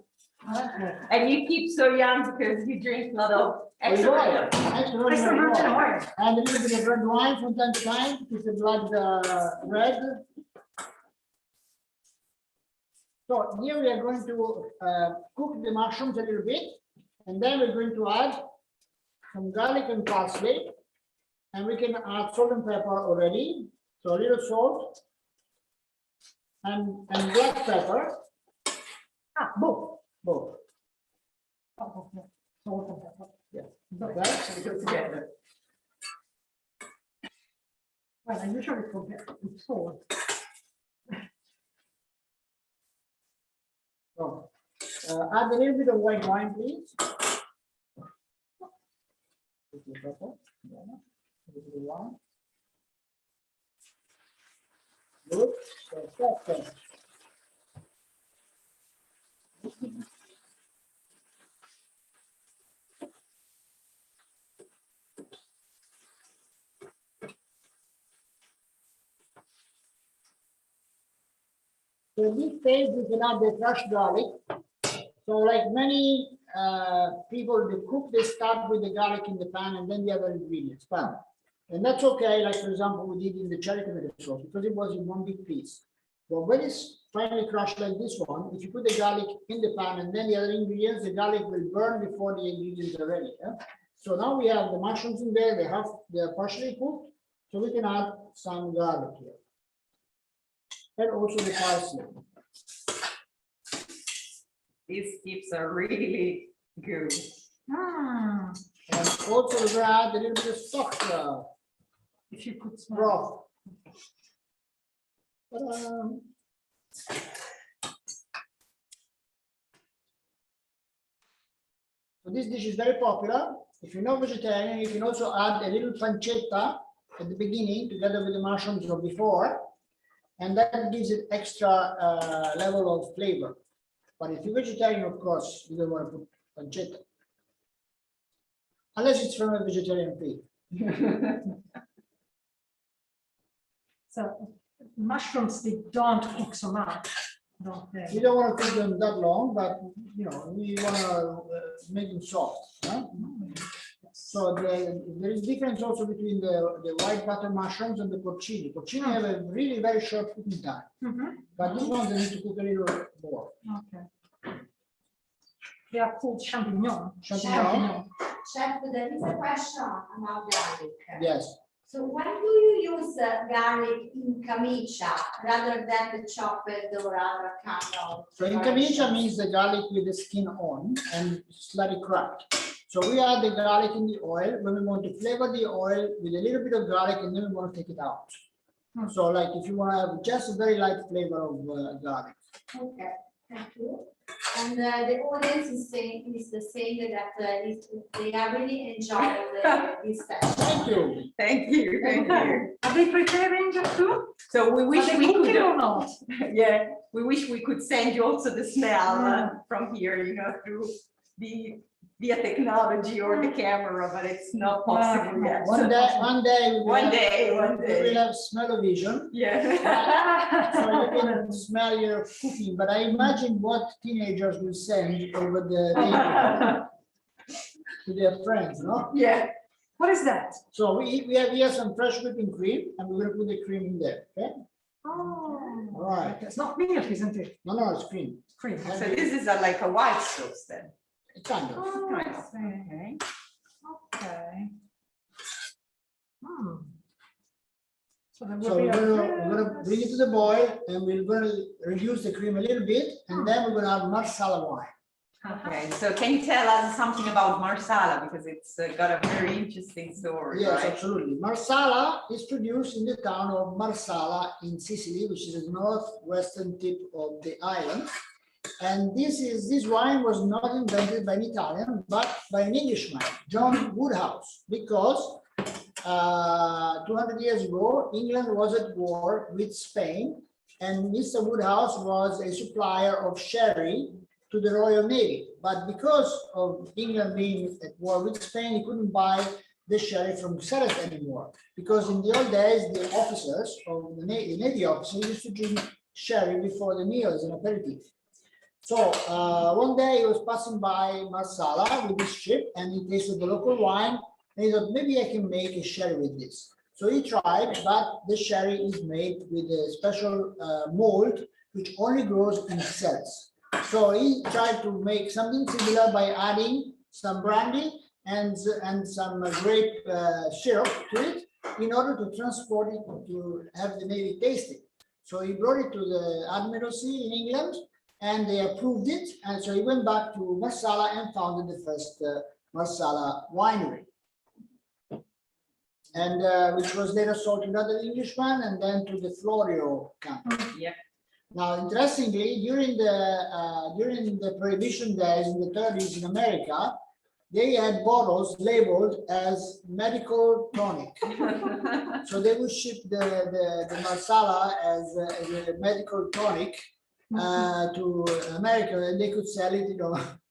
Okay. And you keep so young because you drink a lot of Olive extra oil. oil. Extra olive Extra oil. virgin oil. And a little bit of red wine from time to time to keep the blood red. So here we are going to cook the mushrooms a little bit, and then we're going to add some garlic and parsley, and we can add salt and pepper already. So a little salt and black pepper, Both. both. Oh, okay. Salt and pepper. Yeah. Okay. Okay. Go together. Well, I usually forget salt. So add a little bit of white wine, please. Little pepper. Yeah. A little bit of wine. Good. Perfect. So in this phase, we can add the crushed garlic. So like many people, they cook, they start with the garlic in the pan and then the other ingredients. But, and that's okay, like for example, we did in the cherry tomato sauce, because it was in one big piece. But when it's finely crushed like this one, if you put the garlic in the pan and then the other ingredients, the garlic will burn before the ingredients are ready. Yeah? So now we have the mushrooms in there, they're partially cooked, so we can add some garlic here. And also the parsley. These tips are really good. Ah, And also we're gonna add a little bit of stock if you could smell. broth. Ta-da. So this dish is very popular. If you're not vegetarian, you can also add a little pancetta at the beginning together with the mushrooms or before, and that gives it extra level of flavor. But if you're vegetarian, of course, you don't want to put pancetta. Unless it's from a vegetarian pig. So mushrooms, they don't cook so much, don't We they? don't want to cook them that long, but you know, we want to make them soft. Huh? So there is difference also between the white butter mushrooms and the porcini. Porcini have a really very short cooking time, Mhm. but these ones they need to cook a little more. Okay. They are called champignon. Champignon. Chef, there is a question about garlic. Yes. So when do you use garlic in camicia rather than the chopped or other kind of? So in camicia means the garlic with the skin on and slightly cracked. So we add the garlic in the oil when we want to flavor the oil with a little bit of garlic, and then we want to take it out. So like if you want to have just a very light flavor of garlic. Okay, thank you. And the audience is saying that they are really enjoying this session. Thank you. Thank you, thank you. Are they preparing the food? So we wish Are they we cooking could, or not? yeah, we wish we could send you also the smell from here, you know, through the via technology or the camera, but it's not possible yet. One day we will One have, day, one we day. will have smell-o-vision. Yeah. So you can smell your cooking, but I imagine what teenagers will send over the table to their friends, no? Yeah. What is that? So we have here some fresh whipping cream, and we're gonna put the cream in there, okay? Oh, All right. it's not milk, isn't it? No, it's cream. Cream. So this is like a white sauce then. Kind of. Oh, I Nice. see. Okay. Okay. Hmm. So there So will be we're gonna bring it to the boil, and we're gonna reduce the cream a little bit, and then we're gonna add marsala wine. Okay, so can you tell us something about Marsala, because it's got a very interesting story, Yes, right? absolutely. Marsala is produced in the town of Marsala in Sicily, which is the northwestern tip of the island. And this wine was not invented by an Italian, but by an Englishman, John Woodhouse, because 200 years ago, England was at war with Spain, and Mr. Woodhouse was a supplier of sherry to the Royal Navy. But because of England being at war with Spain, he couldn't buy the sherry from sellers anymore. Because in the old days, the officers of the Navy officers used to drink sherry before the meal as an aperitif. So one day he was passing by Marsala with his ship, and he tasted the local wine, and he thought, maybe I can make a sherry with this. So he tried, but the sherry is made with a special mold, which only grows in cells. So he tried to make something similar by adding some brandy and some grape syrup to it in order to transport it to have the Navy taste it. So he brought it to the Admiralty in England, and they approved it. And so he went back to Marsala and founded the first Marsala winery. And which was later sold to another Englishman and then to the Florio company. Yeah. Now, interestingly, during the Prohibition days in the 30s in America, they had bottles labeled as medical tonic. So they would ship the marsala as a medical tonic to America, and they could sell it,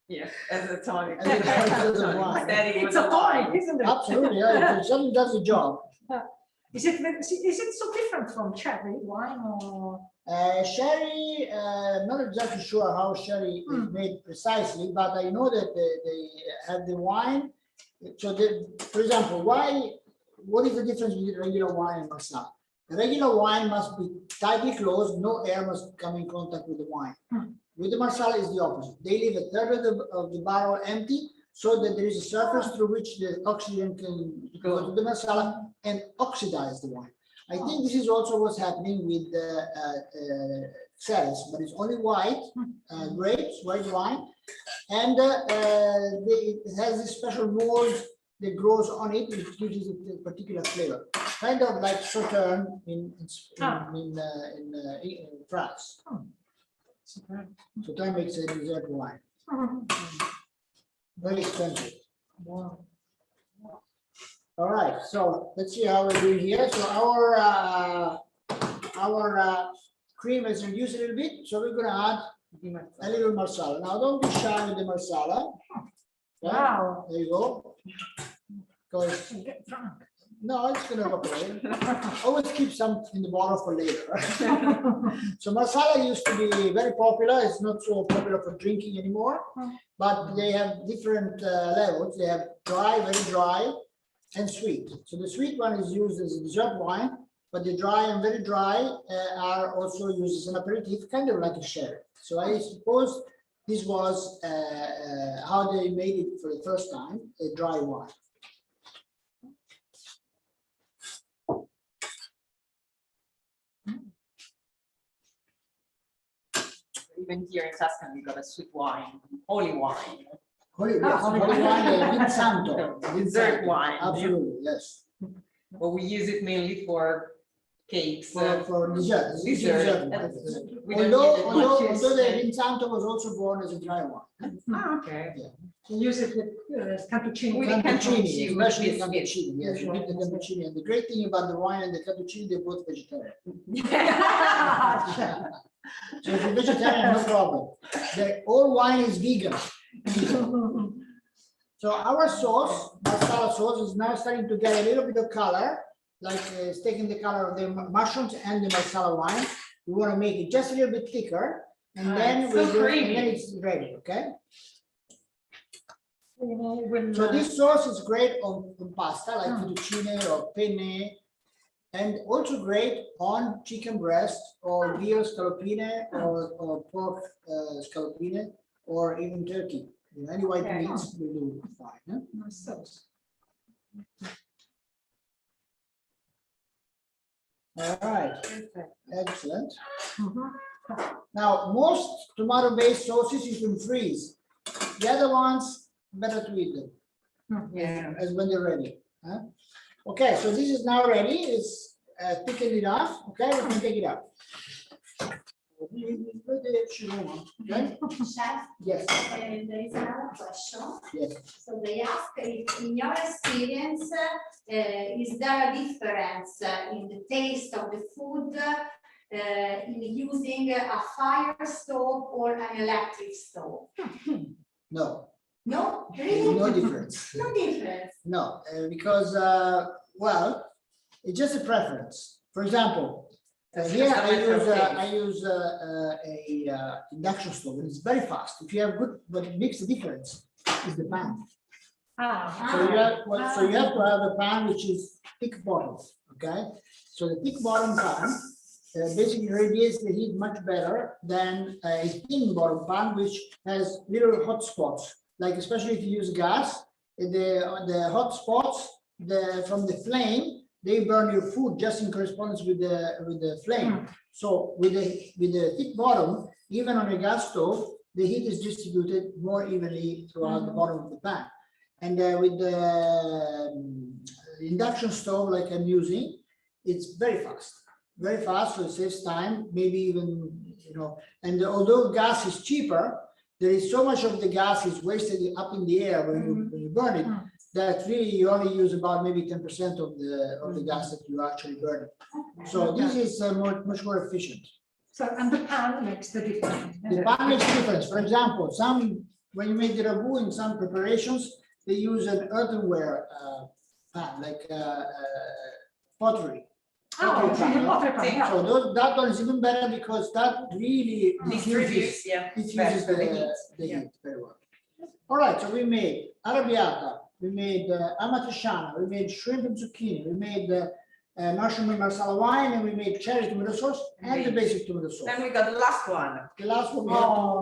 Yeah, as a tonic. As a tonic, as a wine. Instead it It's was a tonic, wine. isn't it? Absolutely, yeah, something does the job. Is it so different from cherry wine or? Sherry, not exactly sure how sherry is made precisely, but I know that they have the wine. So, for example, what is the difference between regular wine and marsala? The regular wine must be tightly closed, no air must come in contact with the wine. With the marsala is the opposite. They leave a third of the barrel empty so that there is a surface through which the oxygen can go to the marsala and oxidize the wine. I think this is also what's happening with Xeris, but it's only white grapes, white wine, and it has this special mold that grows on it, which gives it a particular flavor, kind of like Sauterne in France. Sauterne makes a dessert wine, very expensive. Wow. All right, so let's see how we're doing here. So our cream is reduced a little bit, so we're gonna add a little marsala. Now, don't be shy with the marsala. Okay, Wow. there you go. Because Get drunk. no, it's gonna evaporate. Always keep some in the bottle for later. So marsala used to be very popular. It's not so popular for drinking anymore, but they have different levels. They have dry, very dry, and sweet. So the sweet one is used as a dessert wine, but the dry and very dry are also used as an aperitif, kind of like a sherry. So I suppose this was how they made it for the first time, a dry wine. Even here in Tuscany, we got a sweet wine, holy wine. Holy wine, Vinsanto. Dessert wine. Absolutely, yes. But we use it mainly for cakes. For dessert. It's a Dessert. wine. We don't use it much. Although the Vinsanto was also born as a dry wine. Ah, okay. You use it with cappuccino. With Cantuccini, with especially biscuit. cantuccini, yes, you get the cantuccini. And the great thing about the wine and the cantuccini, they're both vegetarian. So if you're vegetarian, no problem. All wine is vegan. So our sauce, marsala sauce, is now starting to get a little bit of color, like it's taking the color of the mushrooms and the marsala wine. We want to make it just a little bit thicker, and then it's so creamy. it's ready. Okay. When, So this sauce is great on pasta, like fettuccine or penne, and also great on chicken breast or veal scallopine or pork scallopine or even turkey. You know, any white Okay. meats will do fine. Huh? nice sauce. All right, Perfect. excellent. Mhm. Now, most tomato-based sauces you can freeze. The other ones, better to eat them Yeah. as when they're ready. Huh? Okay, so this is now ready. It's thickened enough. Okay, we can take it out. Okay? Chef, Yes, there is another question. yes. So they ask if, in your experience, is there a difference in the taste of the food in using a fire stove or an electric stove? No, No, there's really? no difference. No difference. No, because, well, it's just a preference. For example, here I use a induction stove, and it's very fast. If you have good, what makes the difference is the pan. So you have to have a pan which is thick bottom, okay? So the thick bottom pan basically radiates the heat much better than a thin bottom pan which has little hot spots. Like especially if you use gas, the hot spots from the flame, they burn your food just in correspondence with the flame. So with the thick bottom, even on a gas stove, the heat is distributed more evenly throughout the bottom of the pan. And with the induction stove like I'm using, it's very fast, so it saves time, maybe even, you know, and although gas is cheaper, there is so much of the gas is wasted up in the air when you burn it, that really you only use about maybe 10% of the gas that you actually burn. So this is much more efficient. So, and the pan makes the difference. The pan makes a difference. For example, when you make the ragu in some preparations, they use an earthenware pan, like pottery. Oh, Pottery pan, pottery pan, yeah. So that one is even better because that really Distributes, diffuses the heat very well. All right, so we made arrabbiata, we made amatriciana, we made shrimp and zucchini, we made mushroom and marsala wine, and we made cherry tomato sauce and the basic tomato sauce. Then we got the last one. The last one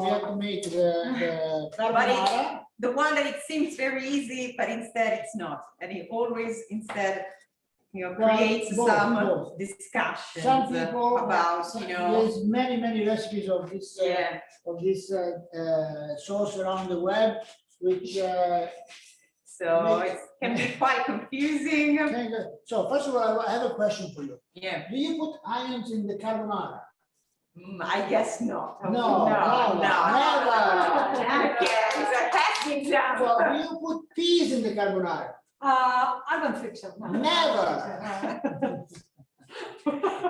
we have to make the carbonara. The one that it seems very easy, but instead it's not. And it always instead, creates both. some discussions Some people about, there's many recipes of this yeah. Sauce around the web, which So it can be quite confusing. so first of all, I have a question for you. Yeah. Do you put onions in the carbonara? I guess not. No, never. Okay, it's a testing example. So do you put peas in the carbonara? I don't think so. No. Never.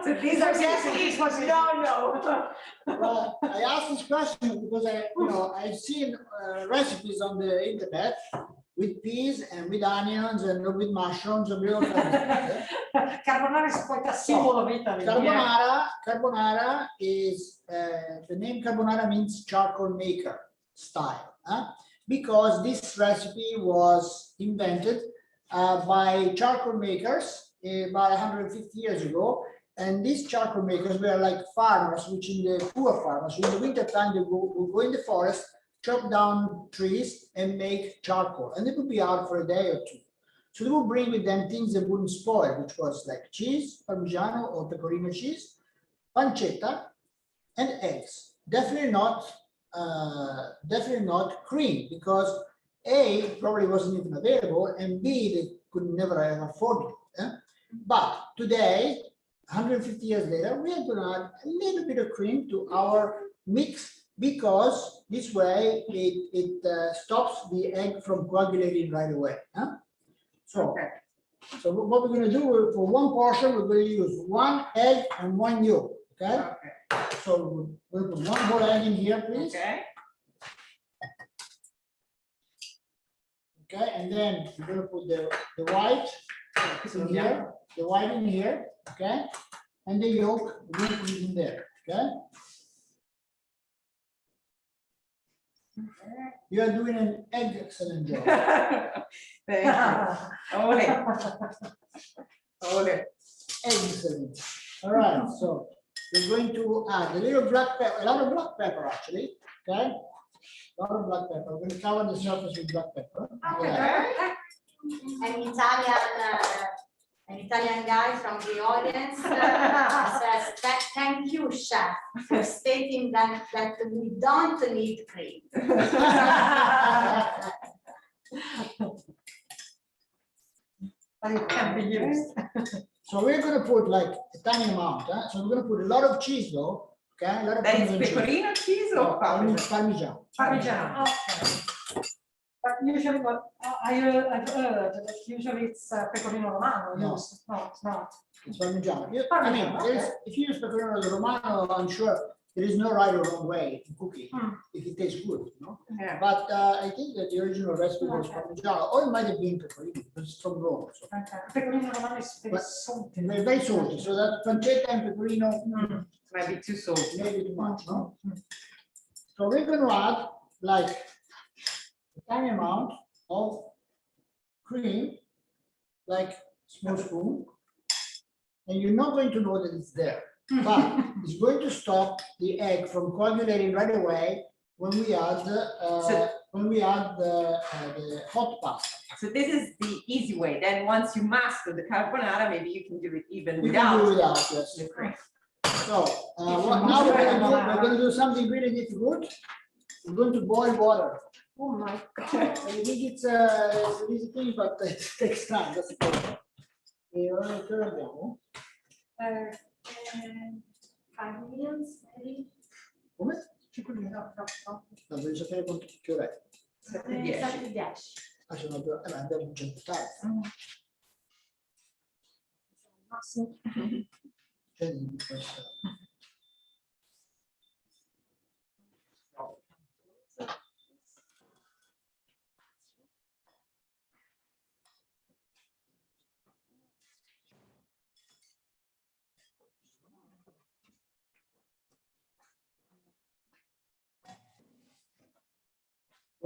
So these are just no. Well, I asked this question because I've seen recipes on the internet with peas and with onions and with mushrooms and with all kinds of things. Carbonara is quite a symbol of Italy. Carbonara is the name carbonara means charcoal maker style, because this recipe was invented by charcoal makers about 150 years ago, and these charcoal makers were like farmers, which in the poor farmers, in the winter time they would go in the forest, chop down trees and make charcoal, and they would be out for a day or two. So they would bring with them things that wouldn't spoil, which was like cheese, Parmigiano or pecorino cheese, pancetta, and eggs. Definitely not cream, because A, probably wasn't even available, and B, they could never have afforded it. But today, 150 years later, we are going to add a little bit of cream to our mix, because this way it stops the egg from coagulating right away. So what we're going to do, for one portion, we're going to use 1 egg and 1 yolk. Okay. So we'll put 1 whole egg in here, please. Okay, and then we're going to put the white in here, the white in here, okay, and the yolk we're going to put it in there. Okay. You are doing an excellent job. Thank you. Ole. Excellent. All right, so we're going to add a little black pepper, a lot of black pepper actually. Okay, a lot of black pepper. We're going to cover the surface with black pepper. An Italian guy from the audience says, thank you, chef, for stating that we don't need cream. But it can be used. So we're going to put like a tiny amount. So we're going to put a lot of cheese though. Okay, a lot of That is Parmesan pecorino cheese or Parmesan? Parmigiano. Okay. But usually, what I've heard that usually it's pecorino romano. No. Used. No, it's not. It's Parmigiano. I mean, Parmigiano, if you use pecorino romano, I'm sure there is no right or wrong way to cook it if it tastes good, Yeah. But I think that the original recipe was Parmigiano, or it might have been pecorino, because it's from Rome. So. Okay. Pecorino romano is very But salty. very salty. So that pancetta and pecorino Might be too salty. maybe too much, no? So we're going to add like a tiny amount of cream, like small spoon, and you're not going to know that it's there, but it's going to stop the egg from coagulating right away when we add the hot pasta. So this is the easy way. Then once you master the carbonara, maybe you can do it even We can do without without, yes. the cream. So now we're going to do something really difficult. We're going to boil water. Oh my God. I think it's an easy thing, but it takes time. That's the problem. Che abbiamo? 5 minutes, maybe. Come? No, devi sapere quanto ore è. 7:10. Ah, sono abbiamo un certo tardi. Scendi di questa.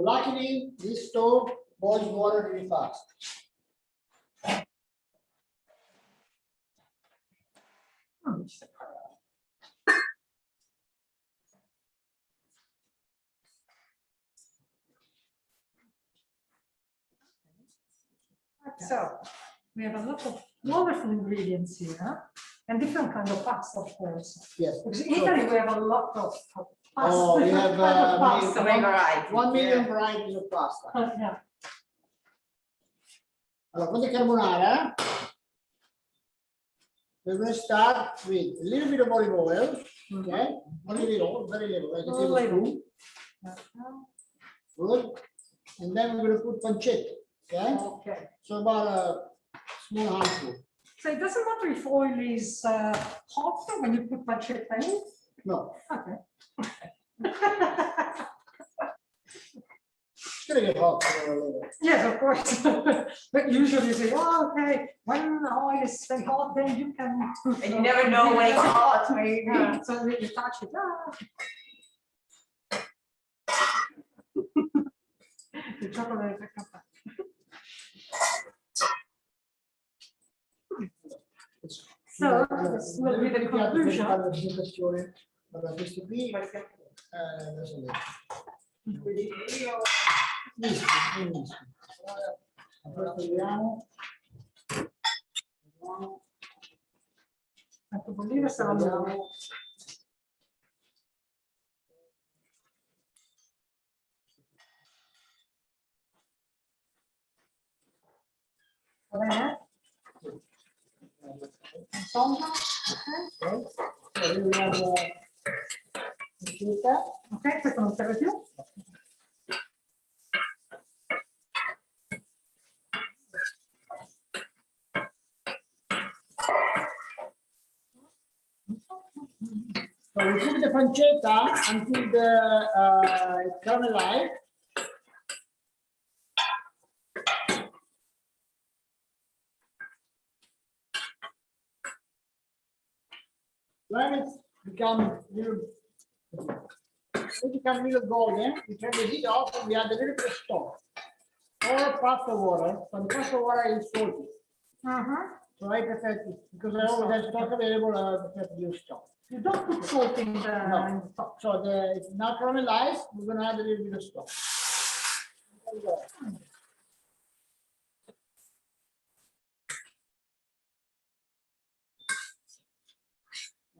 Luckily, this stove boils water really fast. So we have a lot of wonderful ingredients here and different kind of pasta, of course. Yes. Because in Italy we have a lot of pasta. Oh, we have different kind of pasta. So many varieties. 1 million varieties of pasta. Yeah. Allora, con the carbonara, we're going to start with a little bit of olive oil. Okay, only little, very little, like a tablespoon. Good. And then we're going to put pancetta. Okay. Okay. So about a small handful. So it doesn't matter if oil is hot when you put pancetta in? No, Okay. it's going to get hot. A little. Yes, of course. But usually you say, oh, okay, when the oil is very hot, then you can. And you never know when it's hot, maybe. Yeah, so you touch it. The chocolate. So this will be the conclusion. Allora, questi qui, adesso vedo. Allora, vediamo. Tanto bollire sarà lungo. Va bene? Insomma, ok, questo non serve più. So we cook the pancetta until the caramelize. When it becomes little golden, we turn the heat off and we add a little bit of stock or pasta water. But the pasta water is salty. So I prefer to, because I always have stock available, I prefer to use stock. You don't put salt in the top. So it's now caramelized, we're going to add a little bit of stock. There we go.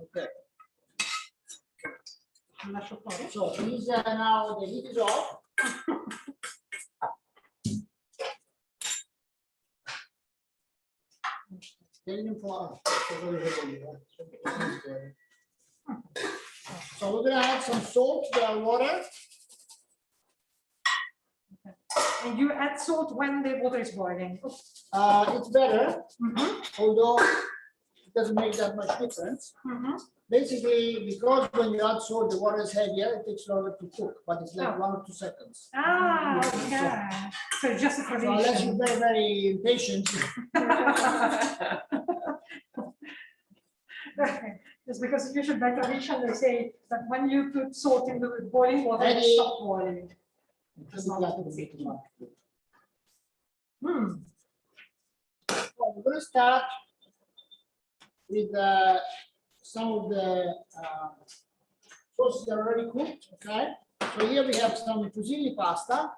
Okay. Lascio fuori. So these are now, the heat is off. So we're gonna add some salt to our water. And you add salt when the water is boiling. It's better, although it doesn't make that much difference. Basically, because when you add salt, the water is heavier, it takes longer to cook, but it's like 1 or 2 seconds. Ah, okay. So just a So unless you're very, very impatient. It's because you should by tradition they say that when you put salt in the boiling water, it stops boiling. So we're going to start with some of the sauces that are already cooked. Okay, so here we have some fusilli pasta,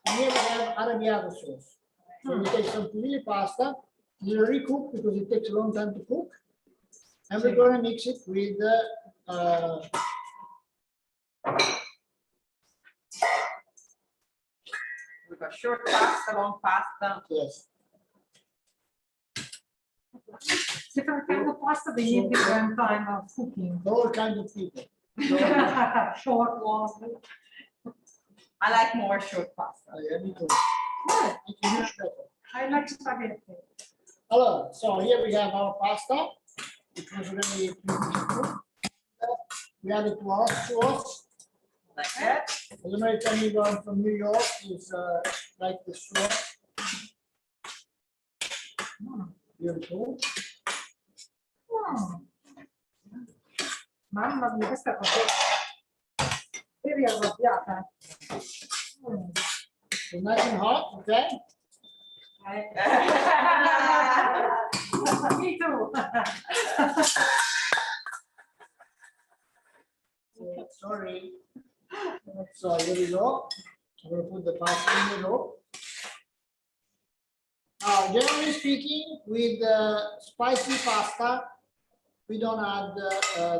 and here we have arrabbiata sauce. So we take some fusilli pasta, it's already cooked because it takes a long time to cook, and we're going to mix it with We've got short pasta, long pasta. yes. Different kind of pasta, they need different time of cooking. All kinds of people. Short one. I like more short pasta. Yeah, me too. Yeah, It's much better. I like spaghetti. Hello, so here we have our pasta. It was already we add it to our sauce. Like that. I don't know if anyone from New York is like the sauce. Beautiful. Mamma mia, questa è proprio devi arrabbiata. So nice and hot, okay? Me too. Sorry. So here we go. I'm gonna put the pasta in the middle. Generally speaking, with spicy pasta, we don't add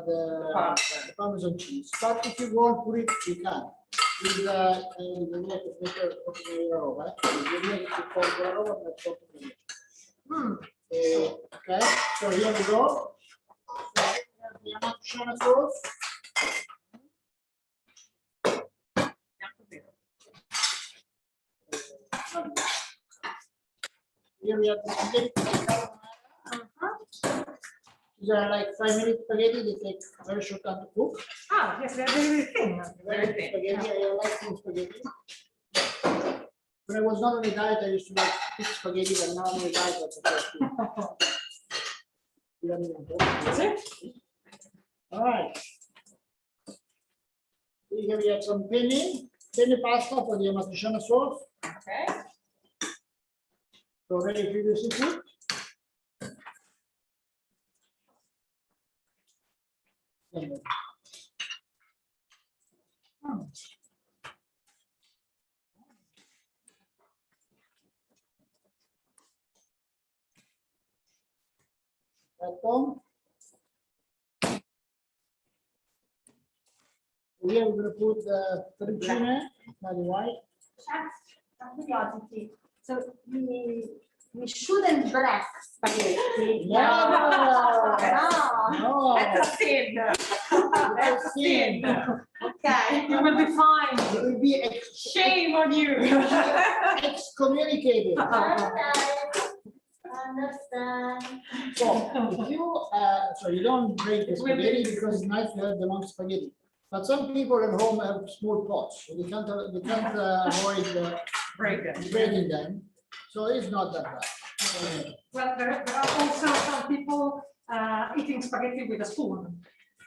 the Parmesan cheese. But if you want to put it, you can. With okay, so here we go. So the amatriciana sauce. Here we have the spaghetti. These are like 5-minute spaghetti. They take a very short time to cook. Ah, yes, they're very thin. Very thin spaghetti. I like thin spaghetti. When I was not on a diet, I used to like thick spaghetti, but now I'm on a diet. That's it. All right. Here we have some penne pasta for the amatriciana sauce. Okay. So already previously cooked. Here we're going to put the fettuccine, by the white. Curiosity. So we shouldn't breast spaghetti. No. No. That's a sin. That's a sin. Okay. You will be fine. It will be Shame on you. excommunicated. Understand. So if you so you don't break the spaghetti because it's nice to have the long spaghetti. But some people at home have small pots, so they can't avoid breaking them. So it's not that bad. Well, there are also some people eating spaghetti with a spoon.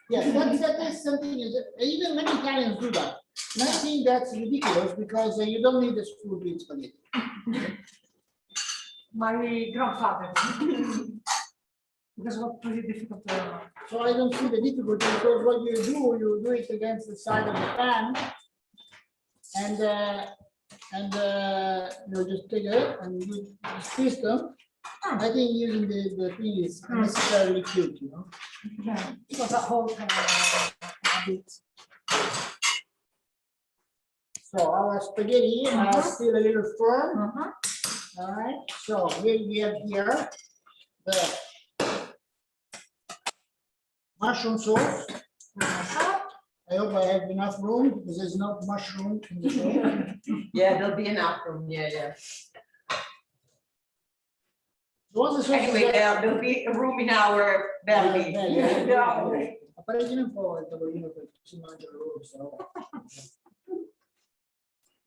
Yeah, that is something. Even many Italians do that. And I think that's ridiculous because you don't need a spoon to eat spaghetti. My grandfather. Because it was pretty difficult to learn. So I don't see the difficulty because what you do it against the side of the pan, and you just take it and you twist them. I think using the thing is unnecessarily cute, you know. Yeah, it was a whole bit. So our spaghetti are still a little firm. All right. So here we have the mushroom sauce. I hope I have enough room because there's not mushroom in the sauce. Yeah, there'll be enough room. Yeah. So once the sauce is Anyway, there'll be room in our belly. Apparecchino un po' il tavolino per si mangia loro, so.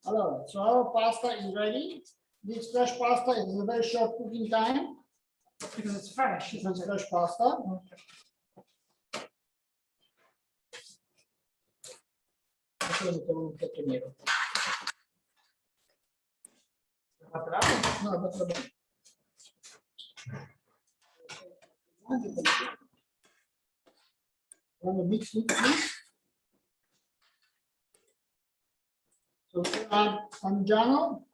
Allora, so our pasta is ready. This fresh pasta is a very short cooking time Because it's fresh. because it's fresh pasta. Adesso lo mettiamo un pezzo nero. No, va bene. Want to mix it, please? So add Parmigiano.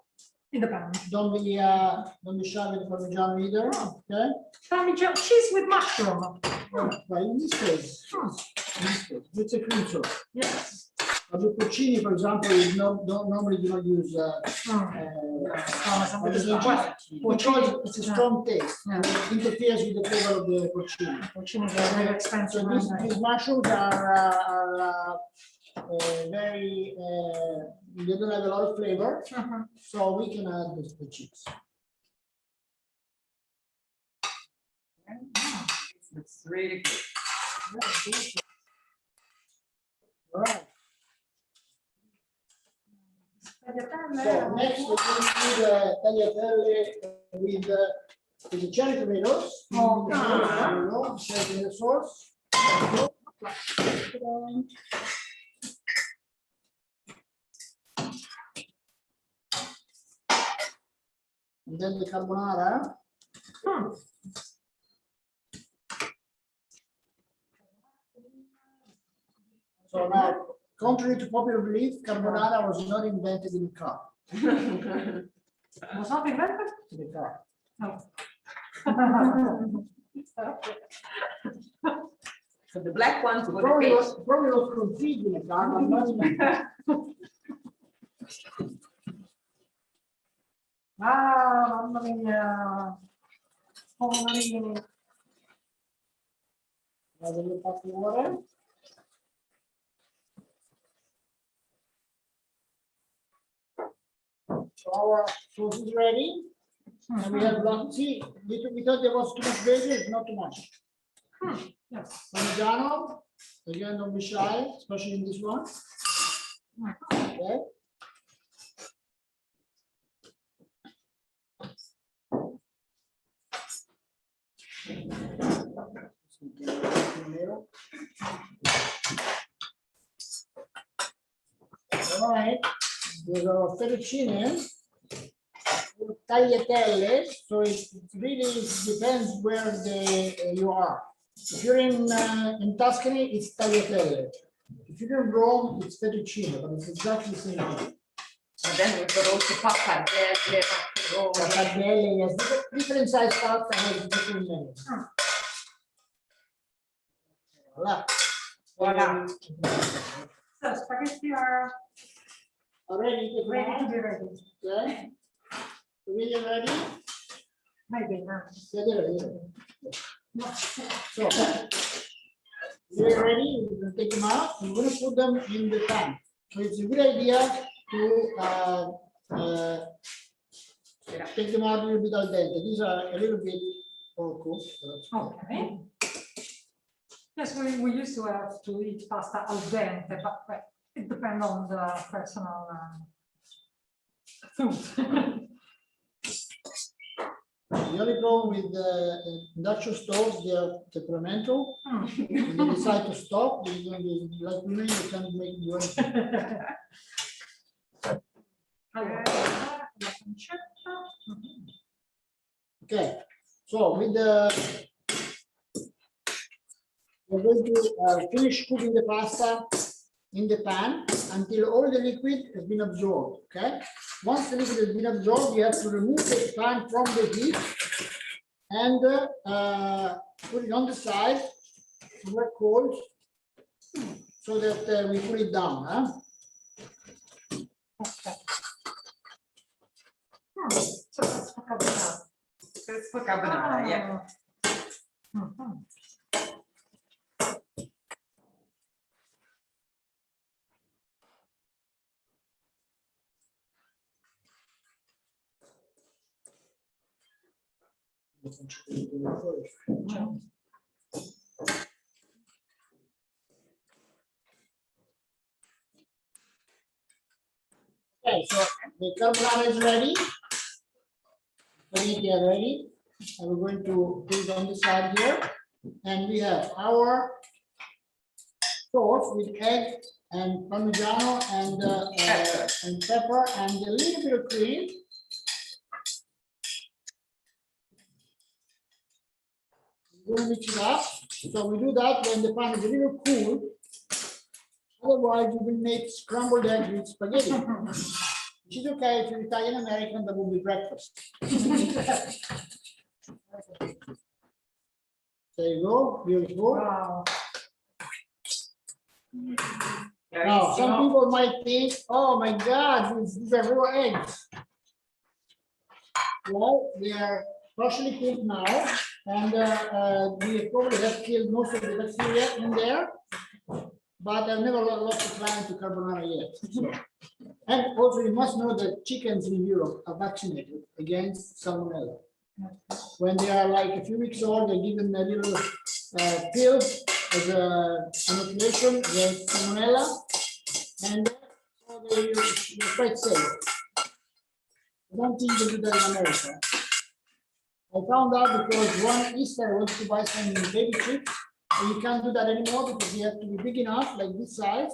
In the pan. Don't be shy with Parmigiano either. Okay. Parmesan cheese with mushroom. But in this case, it's a cream sauce. Yes. But the porcini, for example, you normally do not use ma siamo Because it's a strong taste. It interferes with the flavor of the porcini. Porcini are very expensive. So these mushrooms are very, they don't have a lot of flavor, so we can add the chips. It's really good. All right. So next we're going to do the tagliatelle with the cherry tomatoes. Oh, Cherry tomato sauce. And then the carbonara. So now, contrary to popular belief, carbonara was not invented in the car. Was not invented? In the car. No. So the black ones were the Probably fish. was conceived in the car, but not in the Ah, mamma mia. Poverini. Vado a fare fuori. So our sauce is ready. And we have lots. See, we thought there was too much basil, it's not too much. Yes. Parmigiano, again, don't be shy, especially in this one. Okay. All right, there's our fettuccine, tagliatelle, so it really depends where you are. If you're in Tuscany, it's tagliatelle. If you're in Rome, it's fettuccine, but it's exactly the same thing. And then we've got also pappardelle, macaroni. Pappardelle, yes, different size pasta has different names. Voila. Voila. So spaghetti are Ready to ready to be ready. Okay. Really ready? Maybe now. Yeah, they're ready. So, we're ready. We're going to take them out. We're going to put them in the pan. So it's a good idea to take them out a little bit al dente. These are a little bit overcooked. Okay. Yes, we used to have to eat pasta al dente, but it depends on the personal food. The only problem with the induction stoves, they are temperamental. When they decide to stop, they're going to be like me, they can't make it do anything. Allora, la pancetta. Okay, so with the we're going to finish cooking the pasta in the pan until all the liquid has been absorbed. Okay, once the liquid has been absorbed, you have to remove the pan from the heat and put it on the side somewhere cold so that we cool it down. Huh? Okay. So that's for carbonara. It's for carbonara, yeah. Mhm. Okay, so the carbonara is ready. Spaghetti are ready. And we're going to put it on the side here. And we have our sauce with egg and parmigiano and pepper and a little bit of cream. We're going to mix it up. So we do that when the pan is a little cool. Otherwise, we will make scrambled eggs with spaghetti. Which is okay if you're Italian American, that will be breakfast. There you go, beautiful. Wow. Now, some people might think, oh my God, these are raw eggs. Well, they are partially cooked now, and we probably have killed most of the bacteria in there. But I've never lost a client to carbonara yet. So. And also, you must know that chickens in Europe are vaccinated against salmonella. When they are like a few weeks old, they're given a little pill as an inoculation against salmonella, and so they're quite safe. I don't think they do that in America. I found out because one Easter I went to buy some baby chicks, and you can't do that anymore because you have to be big enough, like this size,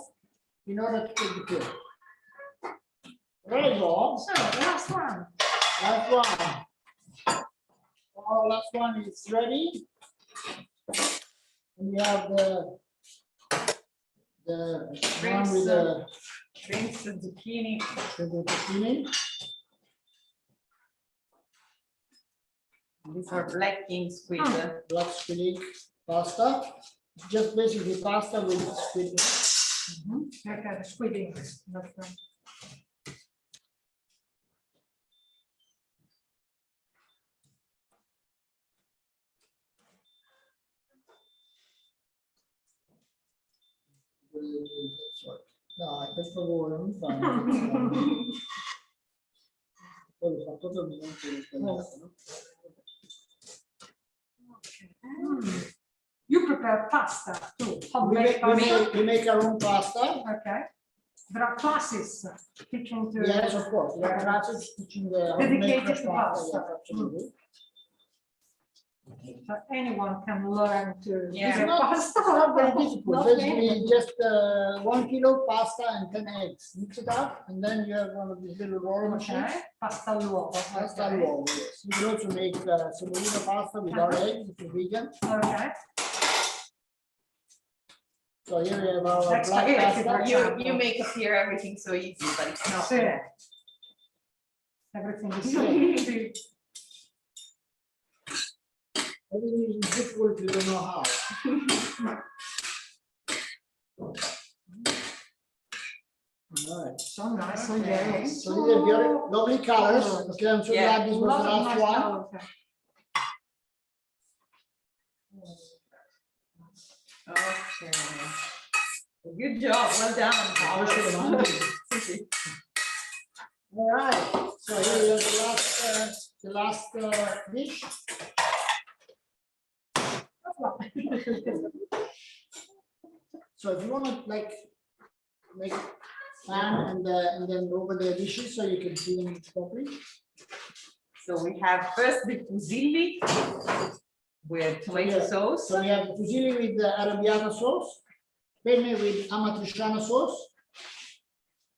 in order to take the pill. There you go. So, last one. Last one. Our last one is ready. And we have the one with the Shrimps, zucchini. zucchini. These are black king squid. Black squid pasta. It's just basically pasta with squid. Okay, the squidding. Dai, per favore, non fai. Poi ho fatto no? You prepare pasta too. We Homemade make, pasta. our own pasta. Okay. There are classes teaching to. Yes, of course. There are classes teaching the Dedicated fresh to pasta. pasta. Yeah, absolutely. So anyone can learn to Yeah. It's make not, pasta. it's not very difficult. Not Basically, many. just 1 kilo pasta and 10 eggs. Mix it up, and then you have one of these little roller machines. Okay, pasta all'uovo. Pasta Okay. all'uovo, yes. You can also make semolina pasta without eggs if you're vegan. Okay. So here we have our That's black spaghetti, pasta. You make appear everything so easy, but it's not. So, everything is easy. Everything is difficult if you don't know how. All right. So nice, so Okay. yellow. So these are very lovely colors. Okay, I'm so Yeah. glad this was the last one. Okay. Good job, well done, Paolo. All right. So here we have the last dish. So if you want to like make pan and then over the dishes so you can see them properly. So we have first the fusilli with tomato Yeah. sauce. So we have fusilli with arrabbiata sauce, penne with amatriciana sauce,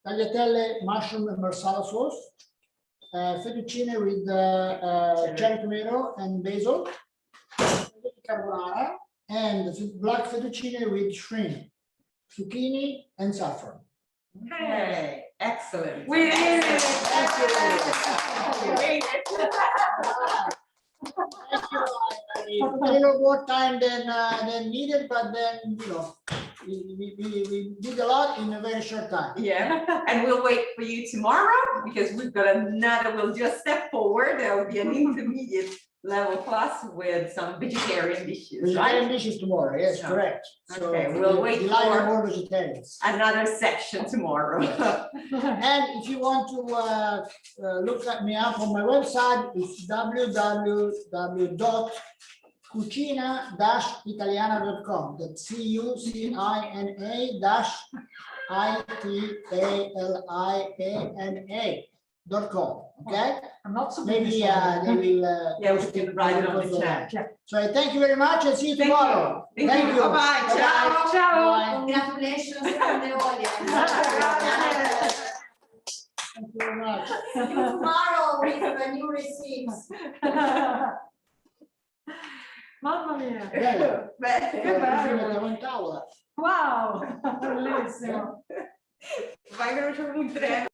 tagliatelle, mushroom and marsala sauce, fettuccine with cherry tomato and basil, carbonara, and black fettuccine with shrimp, zucchini, and saffron. Okay, excellent. We did it. You made it. Thank you. A little more time than needed, but then, you know, we did a lot in a very short time. Yeah, and we'll wait for you tomorrow because we've got another, we'll just step forward. There will be an intermediate level class with some vegetarian dishes, Vegetarian right? dishes tomorrow, yes, Yeah. correct. So Okay, we'll wait delight for- more vegetarians. Another section tomorrow. And if you want to look at me up on my website, it's www.cucina-italiana.com. That's CUCINA-ITALIANA.com. Okay? I'm not so Maybe busy. they will. Yeah, we can write it on the chat. So I thank you very much and see you Thank you. tomorrow. Thank you. Bye-bye. Ciao. Ciao. Congratulations from the audience. Thank you very much. See you tomorrow with the new recipes. Mamma mia. Bello. Beh, Siamo in tavola. Wow, bellissimo. vai veloce un treno.